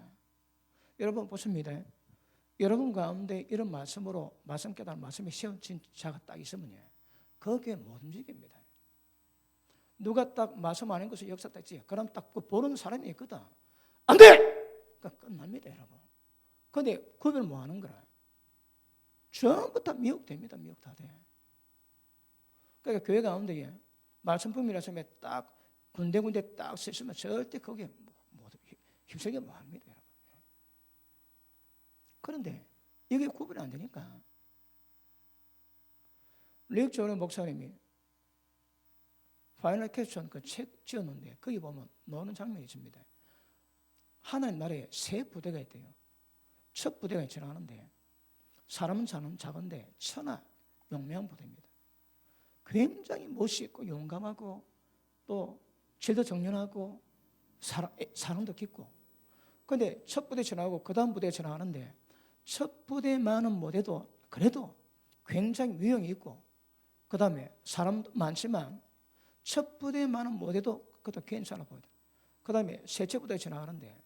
여러분 보십니다. 여러분 가운데 이런 말씀으로 말씀 깨달은 말씀이 세워진 자가 딱 있으면 거기에 못 움직입니다. 누가 딱 말씀 안 한 것을 역사 딱 있지. 그럼 딱 보는 사람이 있거든. 안 돼! 그러니까 끝납니다, 여러분. 그런데 구별 뭐 하는 거라. 전부 다 미혹됩니다. 미혹 다 돼. 그러니까 교회 가운데 말씀 품이라서 딱 군데군데 딱 쓰시면 절대 거기에 휩쓸게 뭐 합니다, 여러분. 그런데 이게 구분이 안 되니까 리익 조은 목사님이 파이널 캡션 그 책 지었는데 거기 보면 나오는 장면이 있습니다. 하나님 나라에 세 부대가 있대요. 첫 부대가 지나가는데 사람은 작은데 천하 용맹한 부대입니다. 굉장히 멋있고 용감하고 또 질도 정연하고 사랑도 깊고. 그런데 첫 부대 지나가고 그 다음 부대 지나가는데 첫 부대만은 못해도 그래도 굉장히 위용이 있고 그 다음에 사람도 많지만 첫 부대만은 못해도 그것도 괜찮아 보여요. 그 다음에 셋째 부대 지나가는데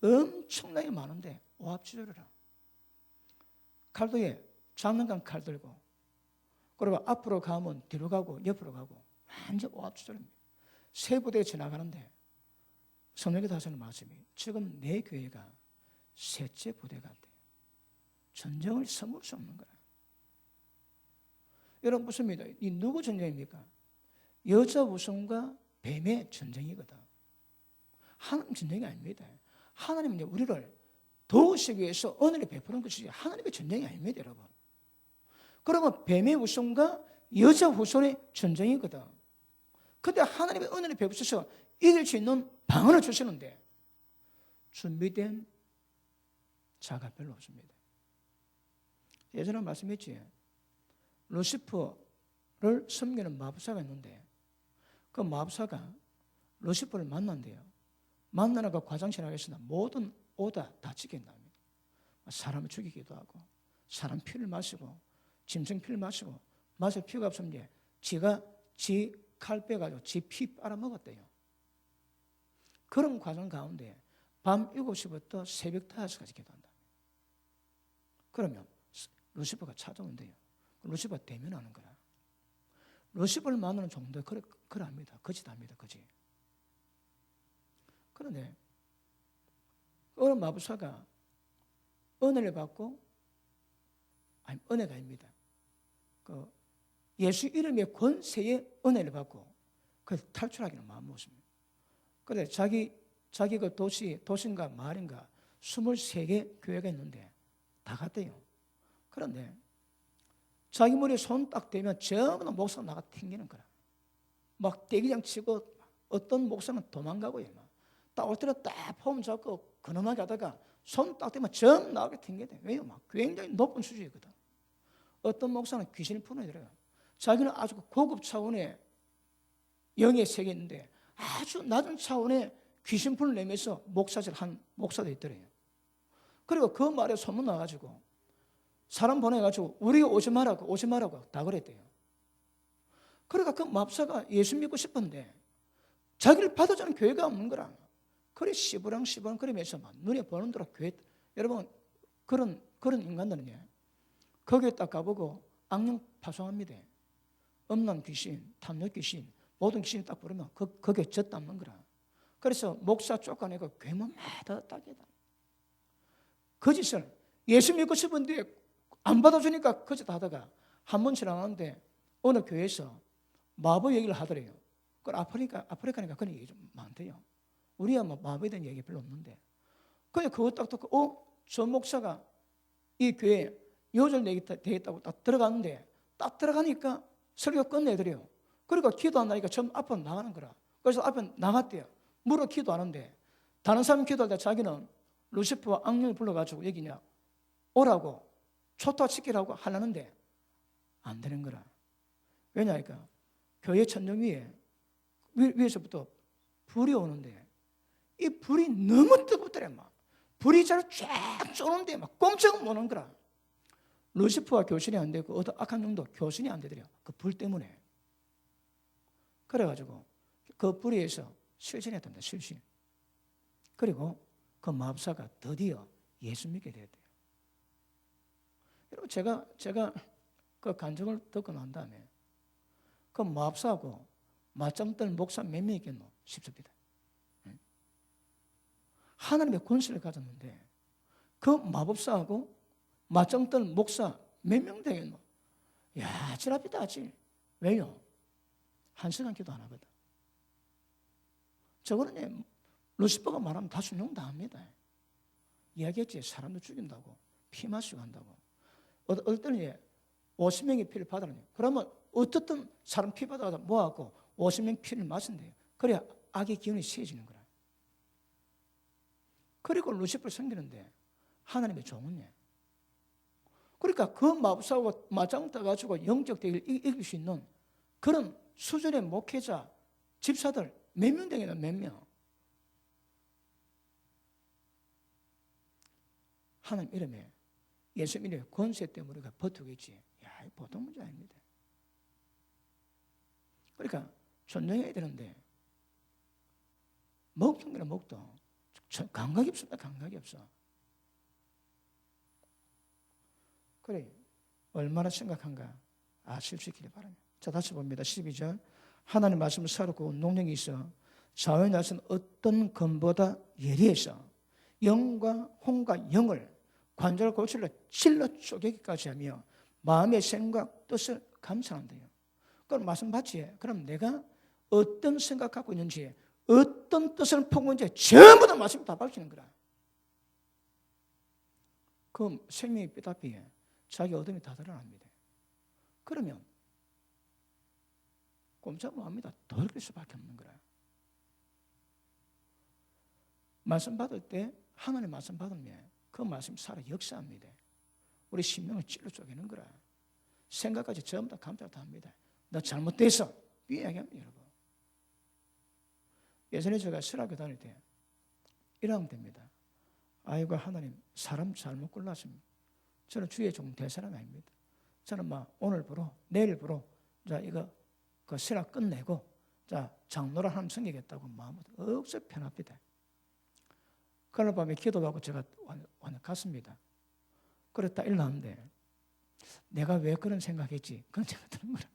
엄청나게 많은데 오합지졸이라. 칼도에 장난감 칼 들고, 그리고 앞으로 가면 뒤로 가고 옆으로 가고 완전 오합지졸입니다. 세 부대에 지나가는데 성령께서 하시는 말씀이, 지금 내 교회가 셋째 부대 같아요. 전쟁을 섬을 수 없는 거야. 여러분 묻습니다. 이 누구 전쟁입니까? 여자 우상과 뱀의 전쟁이거든. 하나님 전쟁이 아닙니다. 하나님은 우리를 도우시기 위해서 은혜를 베푸는 것이 하나님의 전쟁이 아닙니다, 여러분. 그러면 뱀의 우상과 여자 후손의 전쟁이거든. 근데 하나님의 은혜를 베푸셔서 이길 수 있는 방언을 주시는데 준비된 자가 별로 없습니다. 예전에 말씀했지, 루시퍼를 섬기는 마법사가 있는데 그 마법사가 루시퍼를 만난대요. 만나는 그 과정 지나겠으나 모든 오다 다치게 한답니다. 사람을 죽이기도 하고, 사람 피를 마시고, 짐승 피를 마시고, 마실 피가 없으면 지가 지 칼 빼가지고 지 피 빨아먹었대요. 그런 과정 가운데 밤 7시부터 새벽 5시까지 기도한다. 그러면 루시퍼가 찾아온대요. 루시퍼 대면하는 거야. 루시퍼를 만나는 정도 그러합니다. 거짓합니다. 거짓. 그런데 어느 마법사가 은혜를 받고, 아니 은혜가 아닙니다. 그 예수 이름의 권세의 은혜를 받고 그 탈출하기는 마음 먹습니다. 그런데 자기 그 도시인가 마을인가 23개 교회가 있는데 다 갔대요. 그런데 자기 머리에 손 딱 대면 전부 다 목사가 나가 튕기는 거라. 막 대기장 치고 어떤 목사는 도망가고요. 딱 올 때는 딱 폼 잡고 근엄하게 하다가 손 딱 대면 전부 나가게 튕겨대. 왜요? 막 굉장히 높은 수준이거든. 어떤 목사는 귀신을 풀어내더래요. 자기는 아주 고급 차원의 영의 세계인데 아주 낮은 차원의 귀신 풀을 내면서 목사질 한 목사도 있더래요. 그리고 그 말에 소문 나가지고 사람 보내가지고 우리가 오지 말라고 다 그랬대요. 그러니까 그 마법사가 예수 믿고 싶은데 자기를 받아주는 교회가 없는 거라. 그래 시부랑 그러면서 막 눈에 보는 대로 교회, 여러분 그런 인간들은요, 거기에 딱 가보고 악령 파송합니다. 음란 귀신, 탐욕 귀신, 모든 귀신이 딱 부르면 거기에 젖담는 거라. 그래서 목사 쫓아내고 괴물마다 딱이다. 거짓을 예수 믿고 싶은데 안 받아주니까 거짓 하다가 한 번 지나가는데 어느 교회에서 마법 얘기를 하더래요. 그걸 아프리카니까 그런 얘기 좀 많대요. 우리야 뭐 마법에 대한 얘기 별로 없는데. 그냥 그거 딱 듣고 저 목사가 이 교회에 요절 되겠다고 딱 들어갔는데 딱 들어가니까 설교 끝내드려요. 그러니까 기도 안 하니까 전 앞으로 나가는 거라. 그래서 앞에 나갔대요. 물어 기도하는데 다른 사람이 기도할 때 자기는 루시퍼와 악령을 불러가지고 여기냐 오라고 초토화시키라고 하려는데 안 되는 거라. 왜냐니까 교회 천정 위에서부터 불이 오는데 이 불이 너무 뜨겁더래. 막 불이 잘 쫙 쏘는데 막 꼼짝 못 하는 거라. 루시퍼와 교신이 안 되고 어떤 악한 영도 교신이 안 되더래요. 그 불 때문에. 그래가지고 그 불에서 실신했답니다. 실신. 그리고 그 마법사가 드디어 예수 믿게 되었대요. 여러분 제가 그 간증을 듣고 난 다음에 그 마법사하고 맞짱 뜰 목사 몇 명 있겠노 싶습니다. 하나님의 권세를 가졌는데 그 마법사하고 맞짱 뜰 목사 몇 명 되겠노? 야, 지랍이다 하지. 왜요? 1시간 기도 안 하거든. 저거는 루시퍼가 말하면 다 순종 다 합니다. 이야기했지. 사람도 죽인다고, 피 마시고 한다고. 어떨 때는 50명의 피를 받으라니. 그러면 어떻든 사람 피 받아서 모아갖고 50명 피를 마신대요. 그래야 악의 기운이 세지는 거라. 그리고 루시퍼를 섬기는데 하나님의 종은요. 그러니까 그 마법사하고 맞짱 떠가지고 영적 대결을 이길 수 있는 그런 수준의 목회자, 집사들 몇 명 되겠나 몇 명. 하나님 이름에 예수 이름의 권세 때문에 우리가 버티고 있지. 야, 보통 문제 아닙니다. 그러니까 존중해야 되는데 목동이나 목동 감각이 없습니다. 감각이 없어. 그래, 얼마나 심각한가 아실 수 있기를 바랍니다. 자, 다시 봅니다. 12절. 하나님 말씀은 살았고 능력이 있어 좌우의 날선 어떤 검보다 예리해서 영과 혼과 영을 관절을 골절로 찔러 쪼개기까지 하며 마음의 생각, 뜻을 감찰한대요. 그럼 말씀 받지? 그럼 내가 어떤 생각 갖고 있는지 어떤 뜻을 품고 있는지 전부 다 말씀이 다 밝히는 거라. 그 생명의 뼈다귀에 자기 어둠이 다 드러납니다. 그러면 꼼짝 못합니다. 돌릴 수밖에 없는 거라. 말씀 받을 때 하나님 말씀 받으면 그 말씀이 살아 역사합니다. 우리 심령을 찔러 쪼개는 거라. 생각까지 전부 다 감찰 다 합니다. 너 잘못돼서 이야기합니다, 여러분. 예전에 제가 신학교 다닐 때 1학년 때입니다. 아이고 하나님 사람 잘못 골랐습니다. 저는 주의 종 될 사람이 아닙니다. 저는 막 오늘부로 내일부로 자 이거 그 신학 끝내고 자 장로를 하나님 섬기겠다고 마음으로 억수 편합니다. 그날 밤에 기도하고 제가 갔습니다. 그랬다 일어났는데 내가 왜 그런 생각했지? 그런 생각 드는 거라.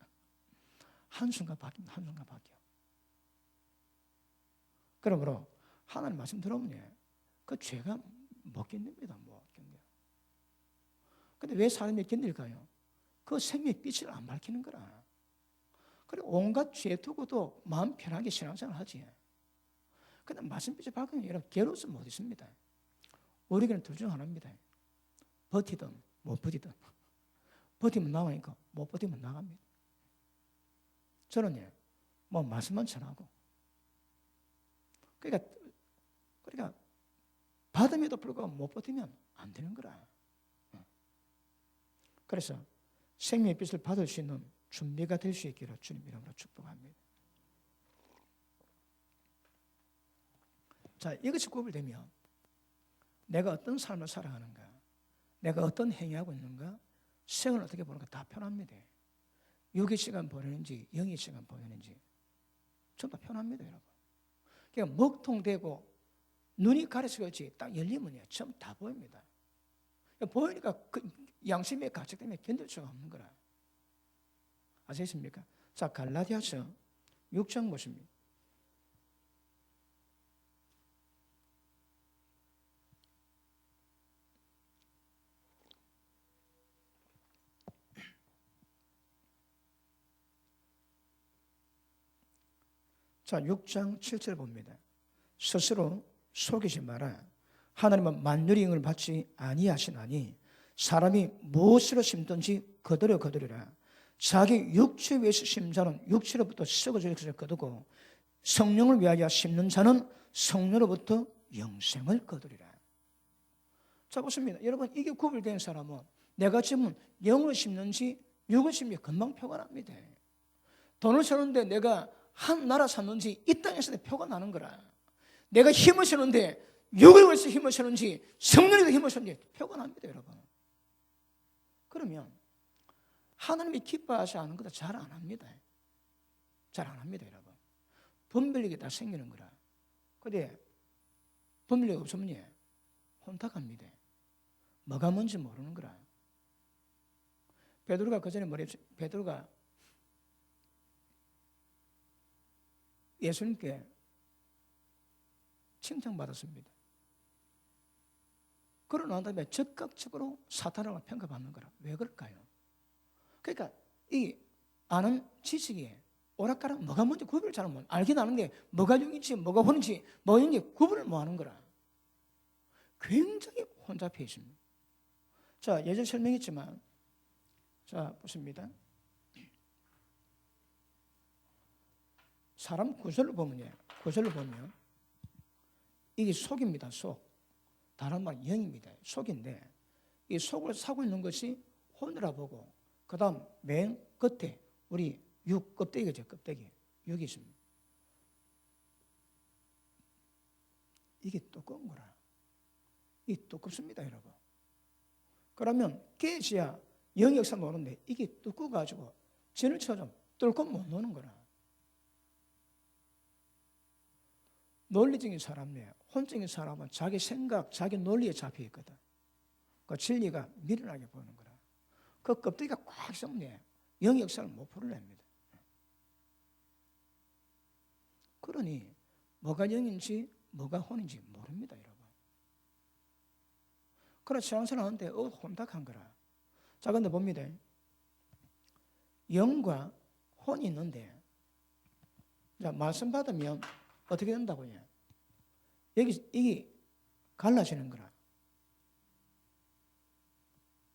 한순간 바뀝니다. 한순간 바뀌어. 그러므로 하나님 말씀 들어보면 그 죄가 못 견딥니다. 못 견뎌요. 근데 왜 사람이 견딜까요? 그 생명의 빛을 안 밝히는 거라. 그래 온갖 죄 두고도 마음 편하게 신앙생활 하지. 근데 말씀 빛을 밝히면 여러분 괴로워서 못 있습니다. 우리에게는 둘 중 하나입니다. 버티든 못 버티든. 버티면 나가니까 못 버티면 나갑니다. 저는 뭐 말씀만 전하고 그러니까 받음에도 불구하고 못 버티면 안 되는 거라. 그래서 생명의 빛을 받을 수 있는 준비가 될 수 있기를 주님 이름으로 축복합니다. 자, 이것이 구별되면 내가 어떤 삶을 살아가는가, 내가 어떤 행위하고 있는가, 생을 어떻게 보는가 다 편합니다. 육의 시간 보내는지 영의 시간 보내는지 전부 다 편합니다, 여러분. 그러니까 먹통되고 눈이 가려서 그렇지 딱 열리면 전부 다 보입니다. 보이니까 그 양심의 가책 때문에 견딜 수가 없는 거라. 아시겠습니까? 자, 갈라디아서 6장 보십니다. 자, 6장 7절 봅니다. 스스로 속이지 마라. 하나님은 만유의 영을 받지 아니하시나니 사람이 무엇으로 심든지 거두려 거두리라. 자기 육체 위에서 심는 자는 육체로부터 썩어질 것을 거두고 성령을 위하여 심는 자는 성령으로부터 영생을 거두리라. 자, 보십니다. 여러분, 이게 구별된 사람은 내가 지금 영을 심는지 육을 심는지 금방 표가 납니다. 돈을 쓰는데 내가 한 나라 샀는지 이 땅에서 표가 나는 거라. 내가 힘을 쓰는데 육을 위해서 힘을 쓰는지 성령에서 힘을 쓰는지 표가 납니다, 여러분. 그러면 하나님이 기뻐하지 않은 것도 잘 안 합니다. 잘 안 합니다, 여러분. 분별력이 다 생기는 거라. 근데 분별력이 없으면 혼탁합니다. 뭐가 뭔지 모르는 거라. 베드로가 그 전에 말했죠. 베드로가 예수님께 칭찬받았습니다. 그러고 난 다음에 즉각적으로 사탄을 평가받는 거라. 왜 그럴까요? 그러니까 이 아는 지식이 오락가락 뭐가 뭔지 구별을 잘 못 알긴 아는데 뭐가 육인지 뭐가 혼인지 뭐인지 구별을 못 하는 거라. 굉장히 혼잡해 있습니다. 자, 예전 설명했지만 자, 보십니다. 사람 구절로 보면 이게 속입니다. 속. 다른 말 영입니다. 속인데 이 속을 사고 있는 것이 혼이라 보고 그 다음 맨 끝에 우리 육 껍데기죠. 껍데기. 육이 있습니다. 이게 두꺼운 거라. 이게 두껍습니다, 여러분. 그러면 깨지야 영의 역사 노는데 이게 두꺼워가지고 진을 쳐좀 뚫고 못 노는 거라. 논리적인 사람이에요. 혼적인 사람은 자기 생각, 자기 논리에 잡혀 있거든. 그 진리가 미련하게 보이는 거라. 그 껍데기가 꽉 썩네. 영의 역사를 못 풀어냅니다. 그러니 뭐가 영인지 뭐가 혼인지 모릅니다, 여러분. 그러나 신앙생활 하는데 혼탁한 거라. 자, 근데 봅니다. 영과 혼이 있는데, 자, 말씀 받으면 어떻게 된다고요? 이게 갈라지는 거라.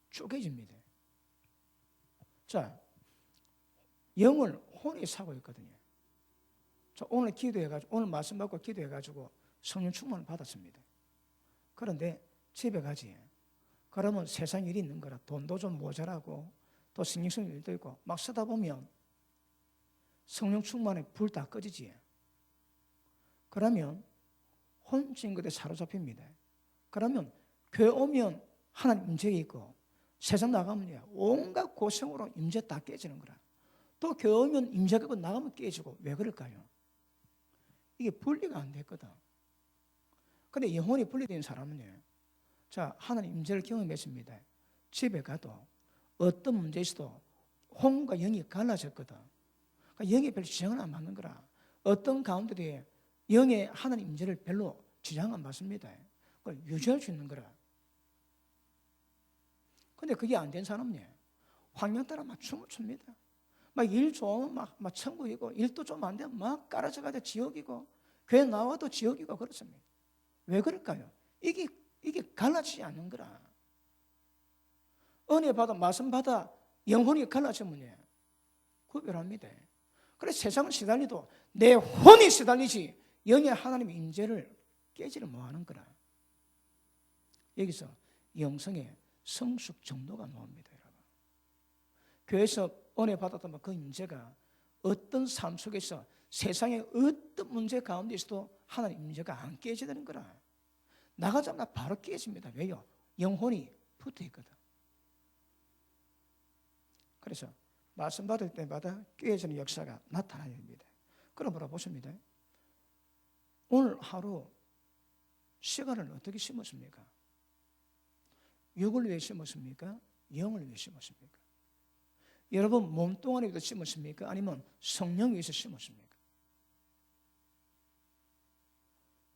쪼개집니다. 자, 영을 혼이 사고 있거든요. 자, 오늘 기도해가지고, 오늘 말씀 받고 기도해가지고 성령 충만을 받았습니다. 그런데 집에 가지. 그러면 세상 일이 있는 거라. 돈도 좀 모자라고, 또 신경쓰는 일도 있고, 막 쓰다 보면 성령 충만에 불 다 꺼지지. 그러면 혼적인 것에 사로잡힙니다. 그러면 교회 오면 하나님 임재가 있고, 세상 나가면 온갖 고생으로 임재 다 깨지는 거라. 또 교회 오면 임재가 있고 나가면 깨지고. 왜 그럴까요? 이게 분리가 안 됐거든. 근데 영혼이 분리된 사람은요, 자, 하나님 임재를 경험했습니다. 집에 가도 어떤 문제 있어도 혼과 영이 갈라졌거든. 그러니까 영이 별로 지장을 안 받는 거라. 어떤 가운데도 영의 하나님 임재를 별로 지장 안 받습니다. 그걸 유지할 수 있는 거라. 근데 그게 안 된 사람은요, 환경 따라 막 춤을 춥니다. 막 일 좋으면 막 천국이고, 일도 좀 안 되면 막 깔아져가지고 지옥이고, 교회 나와도 지옥이고 그렇습니다. 왜 그럴까요? 이게 갈라지지 않는 거라. 은혜 받아, 말씀 받아, 영혼이 갈라지면 구별합니다. 그래서 세상을 시달리도 내 혼이 시달리지, 영의 하나님의 임재를 깨지를 못하는 거라. 여기서 영성의 성숙 정도가 나옵니다, 여러분. 교회에서 은혜 받았다면 그 임재가 어떤 삶 속에서 세상의 어떤 문제 가운데 있어도 하나님 임재가 안 깨지는 거라. 나가자마자 바로 깨집니다. 왜요? 영혼이 붙어 있거든. 그래서 말씀 받을 때마다 깨지는 역사가 나타나야 됩니다. 그럼 물어보십니다. 오늘 하루 시간을 어떻게 심었습니까? 육을 위해 심었습니까? 영을 위해 심었습니까? 여러분 몸뚱아리 위해서 심었습니까? 아니면 성령 위해서 심었습니까?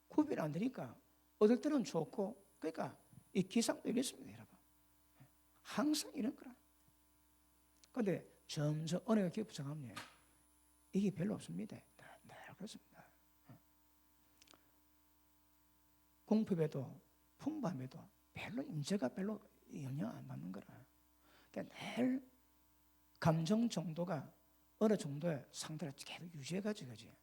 구별 안 되니까 어떨 때는 좋고, 그러니까 이 기상도 이랬습니다, 여러분. 항상 이런 거라. 그런데 점점 은혜가 깊어져가면 이게 별로 없습니다. 네, 그렇습니다. 공급에도 풍부함에도 별로 임재가 별로 영향 안 받는 거라. 그러니까 늘 감정 정도가 어느 정도의 상태를 계속 유지해가지고,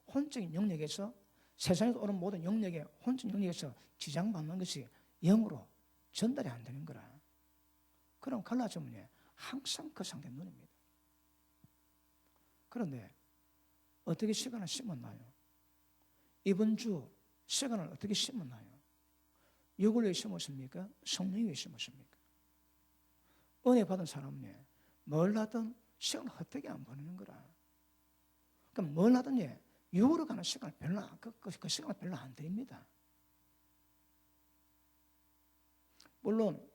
혼적인 영역에서 세상에서 오는 모든 영역에 혼적인 영역에서 지장받는 것이 영으로 전달이 안 되는 거라. 그럼 갈라지면 항상 그 상태 눈입니다. 그런데 어떻게 시간을 심었나요? 이번 주 시간을 어떻게 심었나요? 육을 왜 심었습니까? 성령이 왜 심었습니까? 은혜 받은 사람은 뭘 하든 시간을 헛되게 안 보내는 거라. 그럼 뭘 하든 육으로 가는 시간을 별로 그 시간을 별로 안 드립니다. 물론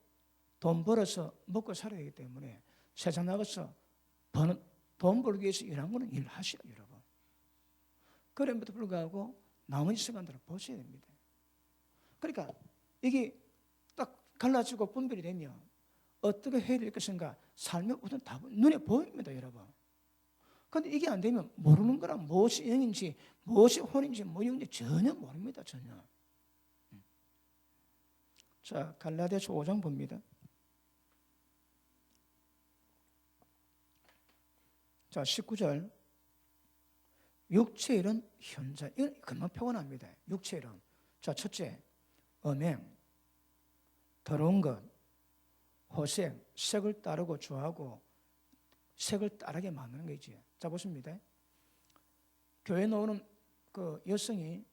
돈 벌어서 먹고 살아야 되기 때문에 세상 나가서 돈 벌기 위해서 일한 거는 일하셔요, 여러분. 그럼에도 불구하고 나머지 시간들을 보셔야 됩니다. 그러니까 이게 딱 갈라지고 분별이 되면 어떻게 해야 될 것인가 삶의 모든 답은 눈에 보입니다, 여러분. 그런데 이게 안 되면 모르는 거라. 무엇이 영인지 무엇이 혼인지 뭐 영인지 전혀 모릅니다, 전혀. 자, 갈라디아서 5장 봅니다. 자, 19절. 육체의 일은 현재, 이건 금방 표현합니다. 육체의 일은. 자, 첫째, 음행, 더러운 것, 호색, 색을 따르고 좋아하고 색을 따르게 만드는 거지. 자, 보십니다. 교회에 나오는 그 여성이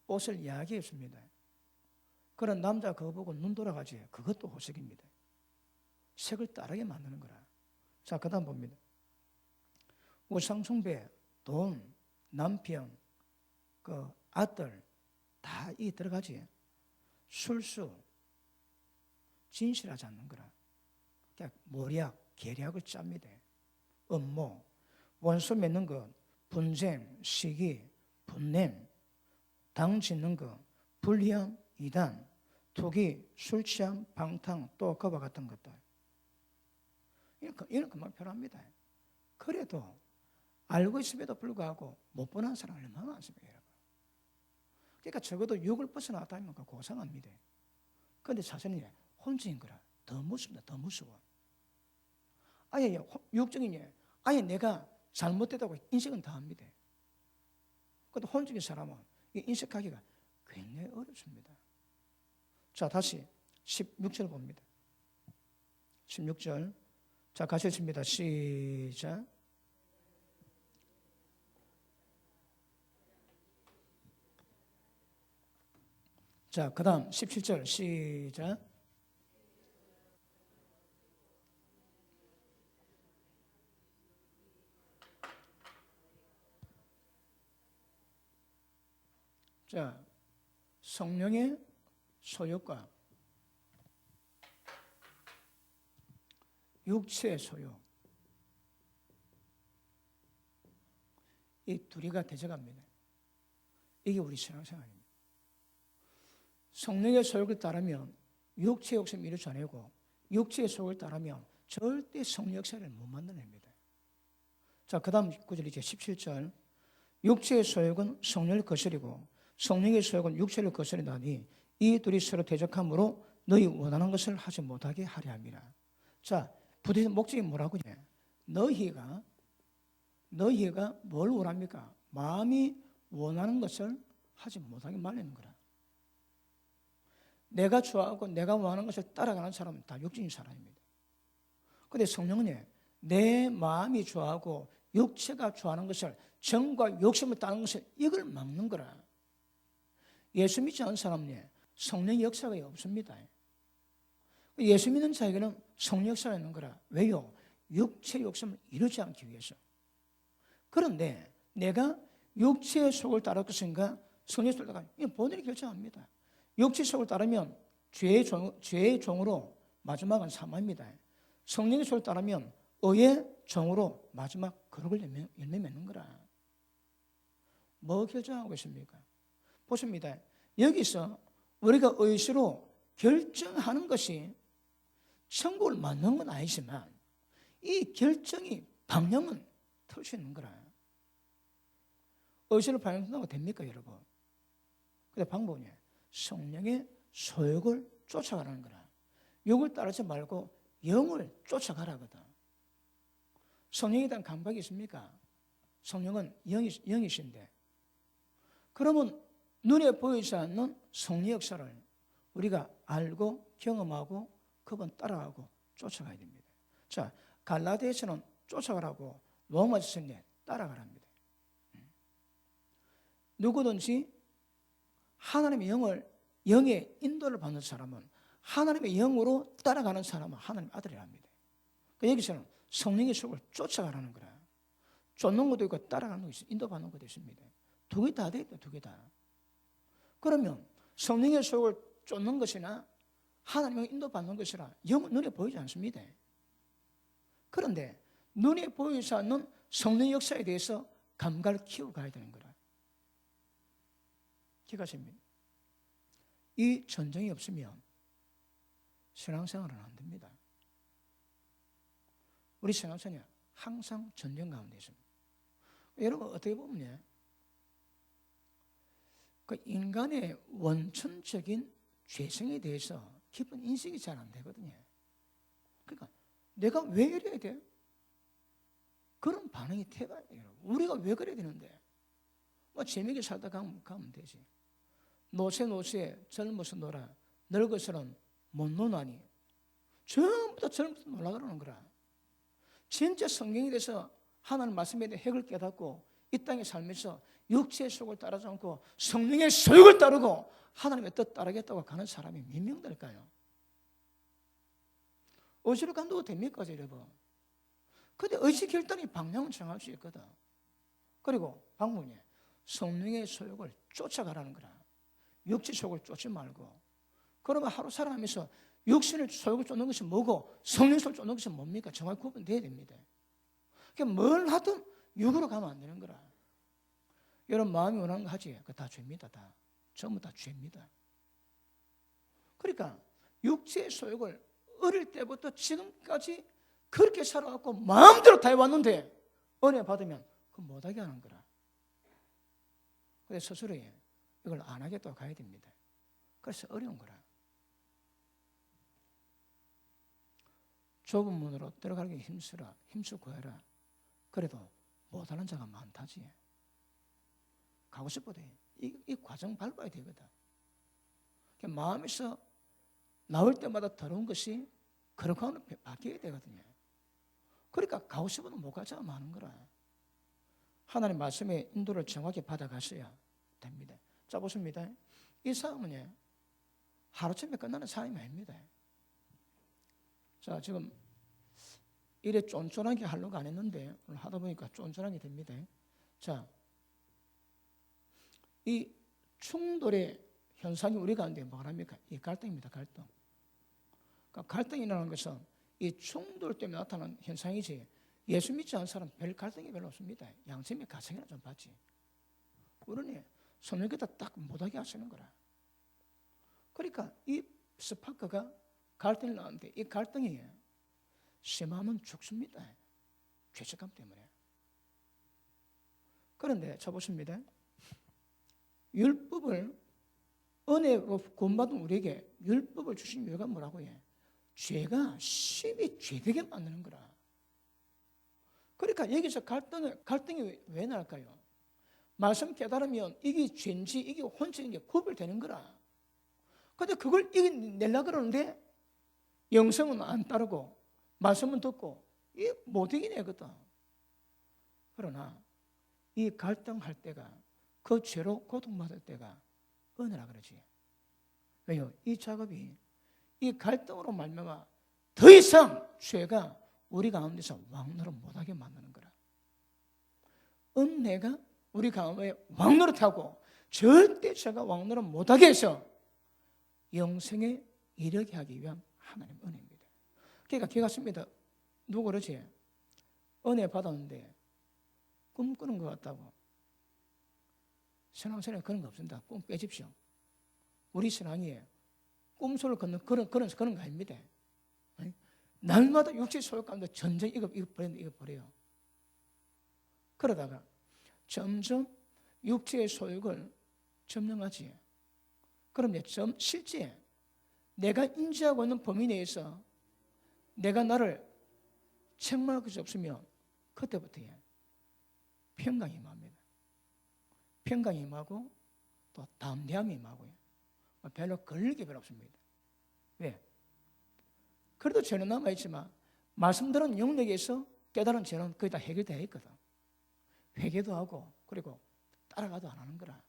옷을 이야기했습니다. 그런 남자 그거 보고 눈 돌아가지. 그것도 호색입니다. 색을 따르게 만드는 거라. 자, 그 다음 봅니다. 우상숭배, 돈, 남편, 그 아들, 다 이 들어가지. 술수, 진실하지 않는 거라. 그냥 모략, 계략을 짭니다. 음모, 원수 맺는 것, 분쟁, 시기, 분냄, 당 짓는 것, 불리함, 이단, 투기, 술 취함, 방탕, 또 그와 같은 것들. 이런 것만 필요합니다. 그래도 알고 있음에도 불구하고 못 보는 사람이 얼마나 많습니까, 여러분? 그러니까 적어도 육을 벗어나왔다면 고상합니다. 그런데 사실은 혼주인 거라 더 무섭다, 더 무서워. 아예 육적인 아예 내가 잘못됐다고 인식은 다 합니다. 그런데 혼주인 사람은 인식하기가 굉장히 어렵습니다. 자, 다시 16절 봅니다. 16절. 자, 같이 읽습니다. 시작. 자, 그 다음 17절 시작. 자, 성령의 소욕과 육체의 소욕, 이 둘이가 대적합니다. 이게 우리 신앙생활입니다. 성령의 소욕을 따르면 육체의 욕심을 이루어내고 육체의 소욕을 따르면 절대 성령 역사를 못 만들어냅니다. 자, 그 다음 구절 이제 17절. 육체의 소욕은 성령을 거스리고 성령의 소욕은 육체를 거스린다니 이 둘이 서로 대적함으로 너희 원하는 것을 하지 못하게 하려 함이라. 자, 부대의 목적이 뭐라고 해? 너희가 뭘 원합니까? 마음이 원하는 것을 하지 못하게 말리는 거라. 내가 좋아하고 내가 원하는 것을 따라가는 사람은 다 육적인 사람입니다. 그런데 성령은 내 마음이 좋아하고 육체가 좋아하는 것을 정과 욕심을 따르는 것을 이걸 막는 거라. 예수 믿지 않은 사람은 성령의 역사가 없습니다. 예수 믿는 자에게는 성령 역사가 있는 거라. 왜요? 육체의 욕심을 이루지 않기 위해서. 그런데 내가 육체의 속을 따를 것인가 성령의 속을 따르는가 이건 본인이 결정합니다. 육체의 속을 따르면 죄의 종으로 마지막은 사망입니다. 성령의 속을 따르면 의의 종으로 마지막 거룩을 열매 맺는 거라. 뭐 결정하고 있습니까? 보십니다. 여기서 우리가 의식으로 결정하는 것이 천국을 만든 건 아니지만 이 결정이 방향은 틀 수 있는 거라. 의식을 방향한다고 됩니까, 여러분? 근데 방법은 성령의 소욕을 쫓아가라는 거라. 육을 따르지 말고 영을 쫓아가라거든. 성령에 대한 감각이 있습니까? 성령은 영이신데. 그러면 눈에 보이지 않는 성령 역사를 우리가 알고 경험하고 그분 따라가고 쫓아가야 됩니다. 자, 갈라디아서는 쫓아가라고 로마서는 따라가랍니다. 누구든지 하나님의 영의 인도를 받는 사람은 하나님의 영으로 따라가는 사람은 하나님의 아들이랍니다. 여기서는 성령의 속을 쫓아가라는 거라. 쫓는 것도 있고 따라가는 것도 있어요. 인도받는 것도 있습니다. 두 개 다 돼 있다, 두 개 다. 그러면 성령의 속을 쫓는 것이나 하나님의 인도받는 것이라 영은 눈에 보이지 않습니다. 그런데 눈에 보이지 않는 성령 역사에 대해서 감각을 키워가야 되는 거라. 기가십니다. 이 전쟁이 없으면 신앙생활은 안 됩니다. 우리 신앙생활은 항상 전쟁 가운데 있습니다. 여러분 어떻게 보면 그 인간의 원천적인 죄성에 대해서 깊은 인식이 잘 안 되거든요. 그러니까 내가 왜 이래야 돼? 그런 반응이 태가요. 우리가 왜 그래야 되는데? 뭐 재미있게 살다 가면 되지. 노세 젊어서 놀아 늙어서는 못 노나니 전부 다 젊어서 놀라 그러는 거라. 진짜 성경에 대해서 하나님 말씀에 대해 핵을 깨닫고 이 땅에 살면서 육체의 속을 따르지 않고 성령의 소욕을 따르고 하나님의 뜻 따르겠다고 가는 사람이 몇 명 될까요? 어디로 간다고 됩니까, 여러분? 근데 의식 결단이 방향을 정할 수 있거든. 그리고 방법이 성령의 소욕을 쫓아가라는 거라. 육체 소욕을 쫓지 말고. 그러면 하루 살아가면서 육신의 소욕을 쫓는 것이 뭐고 성령 소욕을 쫓는 것이 뭡니까? 정확히 구분돼야 됩니다. 그러니까 뭘 하든 육으로 가면 안 되는 거라. 여러분 마음이 원하는 거 하지? 그거 다 죄입니다. 다. 전부 다 죄입니다. 그러니까 육체의 소욕을 어릴 때부터 지금까지 그렇게 살아왔고 마음대로 다 해왔는데 은혜 받으면 그거 못하게 하는 거라. 그래서 스스로 이걸 안 하겠다고 가야 됩니다. 그래서 어려운 거라. 좁은 문으로 들어가기 힘쓰라. 힘쓰고 구해라. 그래도 못하는 자가 많다지. 가고 싶어도 이 과정 밟아야 되거든. 마음에서 나올 때마다 더러운 것이 거룩함으로 바뀌어야 되거든요. 그러니까 가고 싶어도 못 갈 자가 많은 거라. 하나님 말씀의 인도를 정확히 받아가셔야 됩니다. 자, 보십니다. 이 싸움은 하루쯤에 끝나는 싸움이 아닙니다. 자, 지금 이래 쫀쫀하게 하려고 안 했는데 오늘 하다 보니까 쫀쫀하게 됩니다. 자, 이 충돌의 현상이 우리 가운데 뭐랍니까? 이 갈등입니다. 갈등. 그러니까 갈등이라는 것은 이 충돌 때문에 나타나는 현상이지 예수 믿지 않는 사람 별 갈등이 별로 없습니다. 양심의 가정이나 좀 받지. 우리는 성령께다 딱 못하게 하시는 거라. 그러니까 이 스파크가 갈등이 나는데 이 갈등이 심하면 죽습니다. 죄책감 때문에. 그런데 자 보십니다. 율법을 은혜로 구원받은 우리에게 율법을 주신 이유가 뭐라고 해? 죄가 심히 죄되게 만드는 거라. 그러니까 여기서 갈등이 왜 날까요? 말씀 깨달으면 이게 죄인지 이게 혼처인지 구별되는 거라. 그런데 그걸 이겨내려고 그러는데 영성은 안 따르고 말씀은 듣고 이게 못 이겨내거든. 그러나 이 갈등할 때가 그 죄로 고통받을 때가 은혜라 그러지. 왜요? 이 작업이 이 갈등으로 말미암아 더 이상 죄가 우리 가운데서 왕노릇 못하게 만드는 거라. 은혜가 우리 가운데 왕노릇하고 절대 죄가 왕노릇 못하게 해서 영생에 이르게 하기 위한 하나님 은혜입니다. 그러니까 기가 씁니다. 누구 그러지? 은혜 받았는데 꿈꾸는 것 같다고. 신앙생활에 그런 거 없습니다. 꿈 빼십시오. 우리 신앙이 꿈속을 걷는 그런 거 아닙니다. 날마다 육체 소욕 가운데 전쟁 이거 버려요. 그러다가 점점 육체의 소욕을 점령하지. 그럼 실제 내가 인지하고 있는 범위 내에서 내가 나를 책망할 것이 없으면 그때부터 평강이 임합니다. 평강이 임하고 또 담대함이 임하고요. 별로 걸릴 게 별로 없습니다. 왜? 그래도 죄는 남아있지만 말씀드린 영역에서 깨달은 죄는 거의 다 해결되어 있거든. 회개도 하고 그리고 따라가도 안 하는 거라.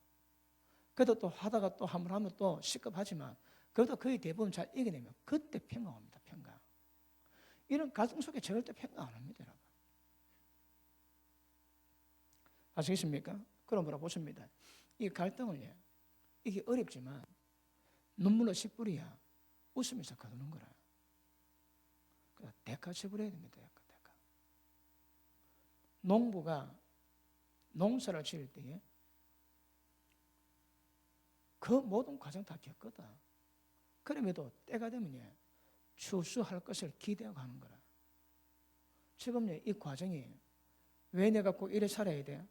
그래도 또 하다가 또 한 번 하면 또 시급하지만 그래도 거의 대부분 잘 이겨내면 그때 평강합니다. 평강. 이런 갈등 속에 절대 평강 안 합니다. 여러분. 아시겠습니까? 그럼 뭐라 보십니다. 이 갈등을 이게 어렵지만 눈물로 씨 뿌려야 웃으면서 거두는 거라. 그래서 대가 지불해야 됩니다. 대가. 농부가 농사를 지을 때에 그 모든 과정 다 겪거든. 그럼에도 때가 되면 추수할 것을 기대하고 하는 거라. 지금 이 과정이 왜 내가 꼭 이래 살아야 돼?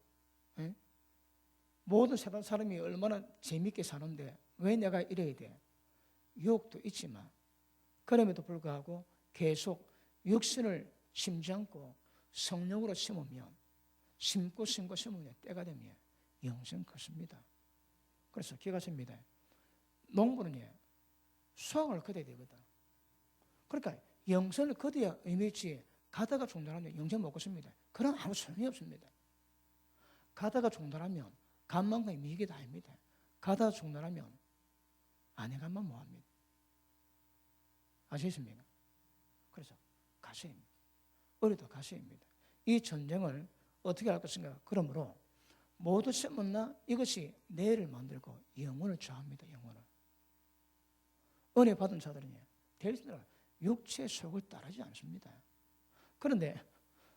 에? 모든 세상 사람이 얼마나 재밌게 사는데 왜 내가 이래야 돼? 유혹도 있지만 그럼에도 불구하고 계속 육신을 심지 않고 성령으로 심으면 심고 심으면 때가 되면 영생 컸습니다. 그래서 기가 찹니다. 농부는 수확을 거둬야 되거든. 그러니까 영생을 거둬야 의미있지 가다가 중단하면 영생 못 걷습니다. 그럼 아무 소용이 없습니다. 가다가 중단하면 간만과 미익이 다 아닙니다. 가다가 중단하면 아내간만 뭐합니다. 아시겠습니까? 그래서 가시입니다. 어려도 가시입니다. 이 전쟁을 어떻게 할 것인가? 그러므로 모두 세문나 이것이 내를 만들고 영혼을 좌합니다. 영혼을. 은혜 받은 자들은요, 대리스는 육체의 속을 따르지 않습니다. 그런데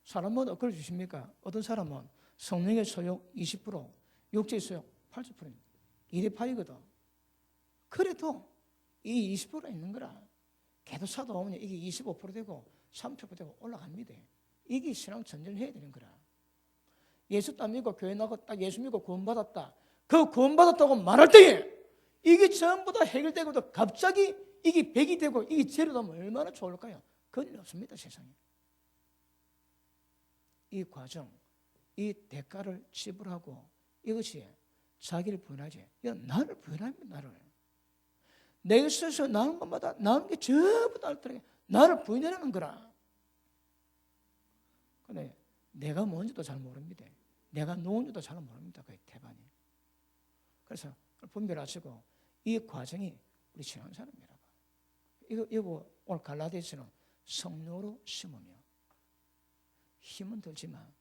사람마다 어떨 주십니까? 어떤 사람은 성령의 소욕 20%, 육체의 소욕 80%입니다. 2대 8이거든. 그래도 이 20%가 있는 거라. 계속 사도 보면 이게 25% 되고 30% 되고 올라갑니다. 이게 신앙 전쟁을 해야 되는 거라. 예수 딱 믿고 교회 나가고 딱 예수 믿고 구원받았다. 그 구원받았다고 말할 때에 이게 전부 다 해결되고도 갑자기 이게 100이 되고 이게 제로 되면 얼마나 좋을까요? 그건 일 없습니다. 세상에. 이 과정, 이 대가를 지불하고 이것이 자기를 부인하지. 이건 나를 부인합니다. 나를. 내 스스로 나온 것마다 나온 게 전부 다 나를 부인하는 거라. 근데 내가 뭔지도 잘 모릅니다. 내가 누군지도 잘 모릅니다. 그 태반이. 그래서 분별하시고 이 과정이 우리 신앙생활입니다. 이거 오늘 갈라디아서는 성령으로 심으며 힘은 들지만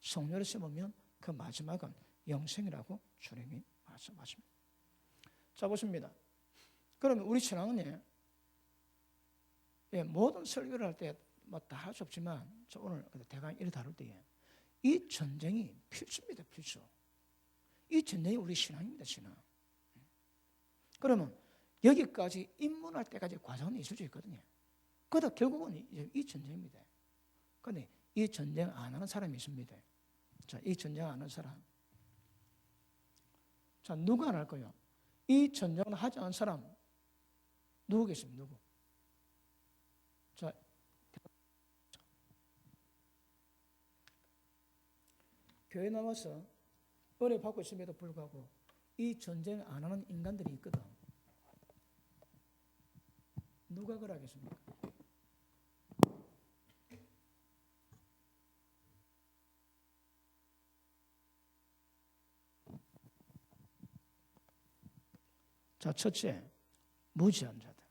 성령으로 심으면 그 마지막은 영생이라고 주님이 말씀하십니다. 자 보십니다. 그러면 우리 신앙은 모든 설교를 할 때 뭐 다 할 수 없지만 저 오늘 대강 이를 다룰 때에 이 전쟁이 필수입니다. 필수. 이 전쟁이 우리 신앙입니다. 신앙. 그러면 여기까지 입문할 때까지 과정은 있을 수 있거든요. 그러다 결국은 이 전쟁입니다. 그런데 이 전쟁 안 하는 사람이 있습니다. 자, 이 전쟁 안 하는 사람. 자, 누가 안 할 거예요? 이 전쟁을 하지 않은 사람 누구겠습니까? 누구? 자, 교회 나와서 은혜 받고 있음에도 불구하고 이 전쟁 안 하는 인간들이 있거든. 누가 그러겠습니까? 자, 첫째, 무지한 자들.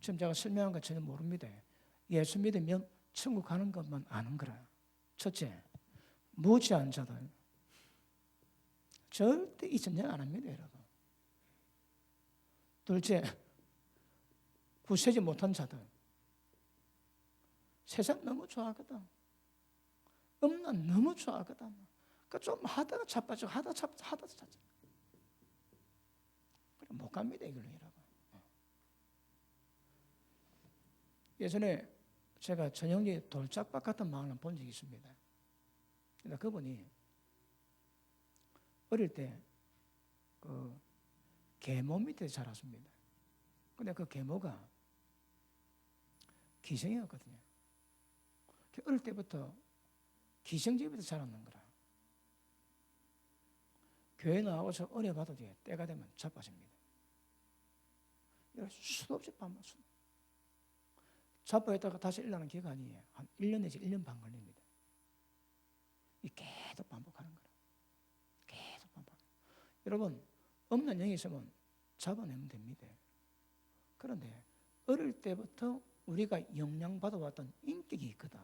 지금 제가 설명한 건 전혀 모릅니다. 예수 믿으면 천국 가는 것만 아는 거라. 첫째, 무지한 자들. 절대 이 전쟁 안 합니다, 여러분. 둘째, 구세지 못한 자들. 세상 너무 좋아하거든. 음란 너무 좋아하거든. 그러니까 좀 하다가 자빠져, 하다가 자빠져. 못 갑니다, 이걸로 여러분. 예전에 제가 전형적인 돌짝밭 같은 마을을 본 적이 있습니다. 근데 그분이 어릴 때 그 계모 밑에 자랐습니다. 근데 그 계모가 기생이었거든요. 어릴 때부터 기생집에서 자랐는 거라. 교회 나와서 은혜 받을 때 때가 되면 자빠집니다. 수도 없이 반복. 자빠했다가 다시 일어나는 기간이 한 1년 내지 1년 반 걸립니다. 이 계속 반복하는 거라. 계속 반복. 여러분, 없는 영이 있으면 잡아내면 됩니다. 그런데 어릴 때부터 우리가 영향받아왔던 인격이 있거든.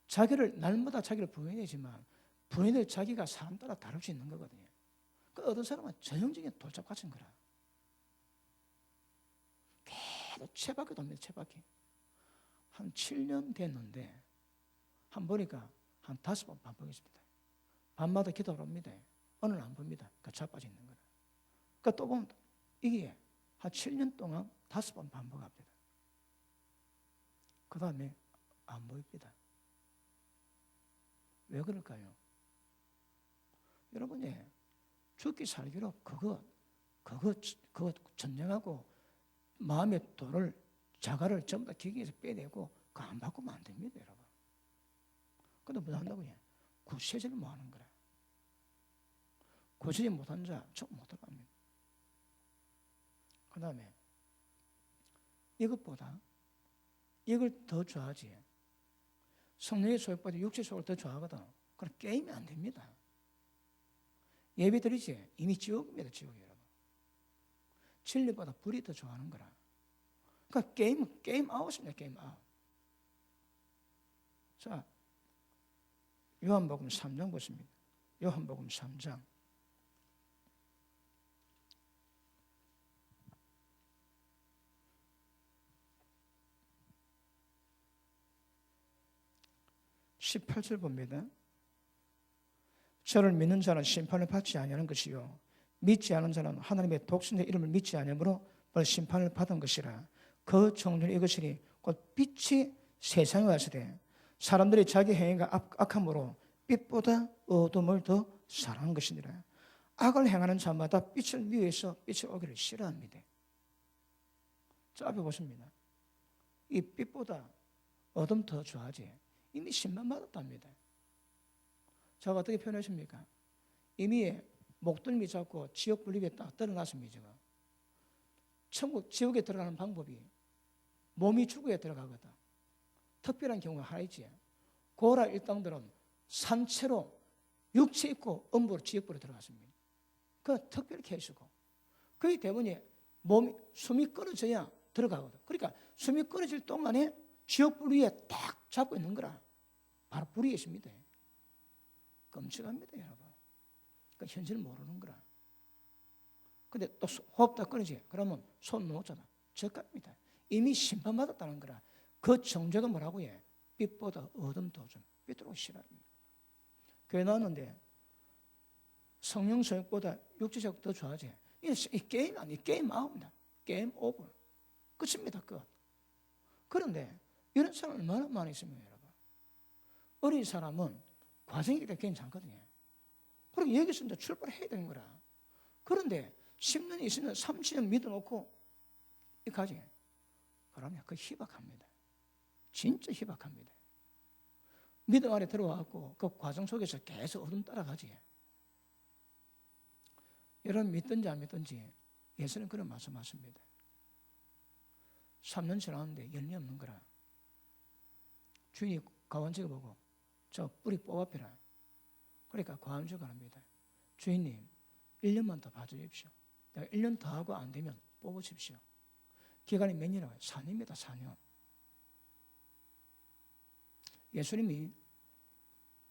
자기를 날마다 자기를 부인하지만 부인을 자기가 사람 따라 다를 수 있는 거거든요. 그 어떤 사람은 전형적인 돌잡 같은 거라. 계속 채바퀴 돕니다. 채바퀴. 한 7년 됐는데 한 보니까 한 5번 반복했습니다. 밤마다 기도를 합니다. 오늘 안 봅니다. 그 자빠져 있는 거라. 그러니까 또 보면 이게 한 7년 동안 5번 반복합니다. 그 다음에 안 보입니다. 왜 그럴까요? 여러분이 죽기 살기로 그거 전쟁하고 마음의 돌을 자가를 전부 다 기계에서 빼내고 그거 안 바꾸면 안 됩니다, 여러분. 근데 뭐 한다고요? 구세제를 뭐 하는 거라. 구세제 못한 자 좀 못 들어갑니다. 그 다음에 이것보다 이걸 더 좋아하지. 성령의 소욕보다 육체의 소욕을 더 좋아하거든. 그럼 게임이 안 됩니다. 예배 드리지 이미 지옥입니다. 지옥이 여러분. 진리보다 불이 더 좋아하는 거라. 그러니까 게임 아웃입니다. 게임 아웃. 자, 요한복음 3장 보십니다. 요한복음 3장 18절 봅니다. 저를 믿는 자는 심판을 받지 아니하는 것이요 믿지 않은 자는 하나님의 독생자 이름을 믿지 아니하므로 벌 심판을 받은 것이라. 그 종류는 이것이니 곧 빛이 세상에 왔으되 사람들이 자기 행위가 악함으로 빛보다 어둠을 더 사랑한 것이니라. 악을 행하는 자마다 빛을 미워해서 빛이 오기를 싫어합니다. 저 앞에 보십니다. 이 빛보다 어둠 더 좋아하지. 이미 심판받았답니다. 제가 어떻게 표현하십니까? 이미 목덜미 잡고 지옥 불리에 딱 떨어놨습니다. 제가. 천국, 지옥에 들어가는 방법이 몸이 죽어야 들어가거든. 특별한 경우가 하나 있지. 고라 일당들은 산채로 육체 있고 음부로 지옥불에 들어갔습니다. 그 특별 케이스고. 그게 때문에 숨이 끊어져야 들어가거든. 그러니까 숨이 끊어질 동안에 지옥불 위에 딱 잡고 있는 거라. 바로 불이 있습니다. 끔찍합니다, 여러분. 그러니까 현실을 모르는 거라. 근데 또 호흡 다 끊어지. 그러면 손 놓잖아. 저갑니다. 이미 심판받았다는 거라. 그 정죄가 뭐라고 해? 빛보다 어둠 더 좀 빛으로 싫어합니다. 교회 나왔는데 성령 소욕보다 육체적 더 좋아하지. 이 게임 아니 게임 아웃입니다. 게임 오버. 끝입니다. 끝. 그런데 이런 사람 얼마나 많이 있습니까, 여러분? 어린 사람은 과정이기 때문에 괜찮거든요. 그리고 여기서 이제 출발해야 되는 거라. 그런데 10년, 20년, 30년 믿어놓고 이 가지. 그러면 그 희박합니다. 진짜 희박합니다. 믿음 안에 들어와갖고 그 과정 속에서 계속 어둠 따라가지. 여러분 믿든지 안 믿든지 예수는 그런 말씀하십니다. 3년 지났는데 열매 없는 거라. 주인이 가원지가 보고 저 뿌리 뽑아펴라. 그러니까 과원주가 합니다. 주인님 1년만 더 봐주십시오. 내가 1년 더 하고 안 되면 뽑으십시오. 기간이 몇 년이라고 해요? 4년입니다. 4년. 예수님이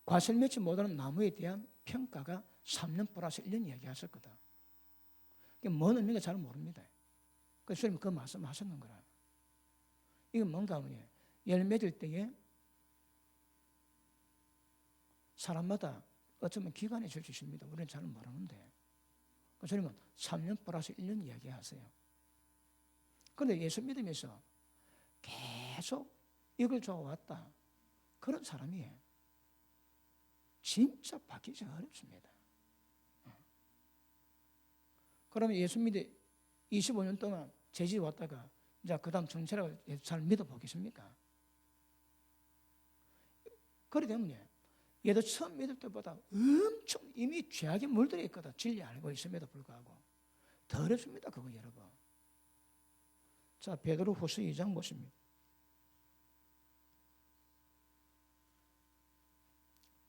과실 맺지 못하는 나무에 대한 평가가 3년 플러스 1년 이야기하셨거든. 이게 뭔 의미가 잘 모릅니다. 그래서 예수님이 그 말씀하셨는 거라. 이건 뭔가 하면 열 맺을 때에 사람마다 어쩌면 기간이 줄 수 있습니다. 우리는 잘 모르는데. 그래서 예수님은 3년 플러스 1년 이야기하세요. 그런데 예수 믿으면서 계속 이걸 좋아왔다. 그런 사람이 진짜 바뀌기가 어렵습니다. 그러면 예수 믿어 25년 동안 제지 왔다가 이제 그 다음 정체라고 잘 믿어보겠습니까? 그렇기 때문에 얘도 처음 믿을 때보다 엄청 이미 죄악에 물들어 있거든. 진리 알고 있음에도 불구하고. 더 어렵습니다. 그거 여러분. 자, 베드로 후서 2장 보십니다.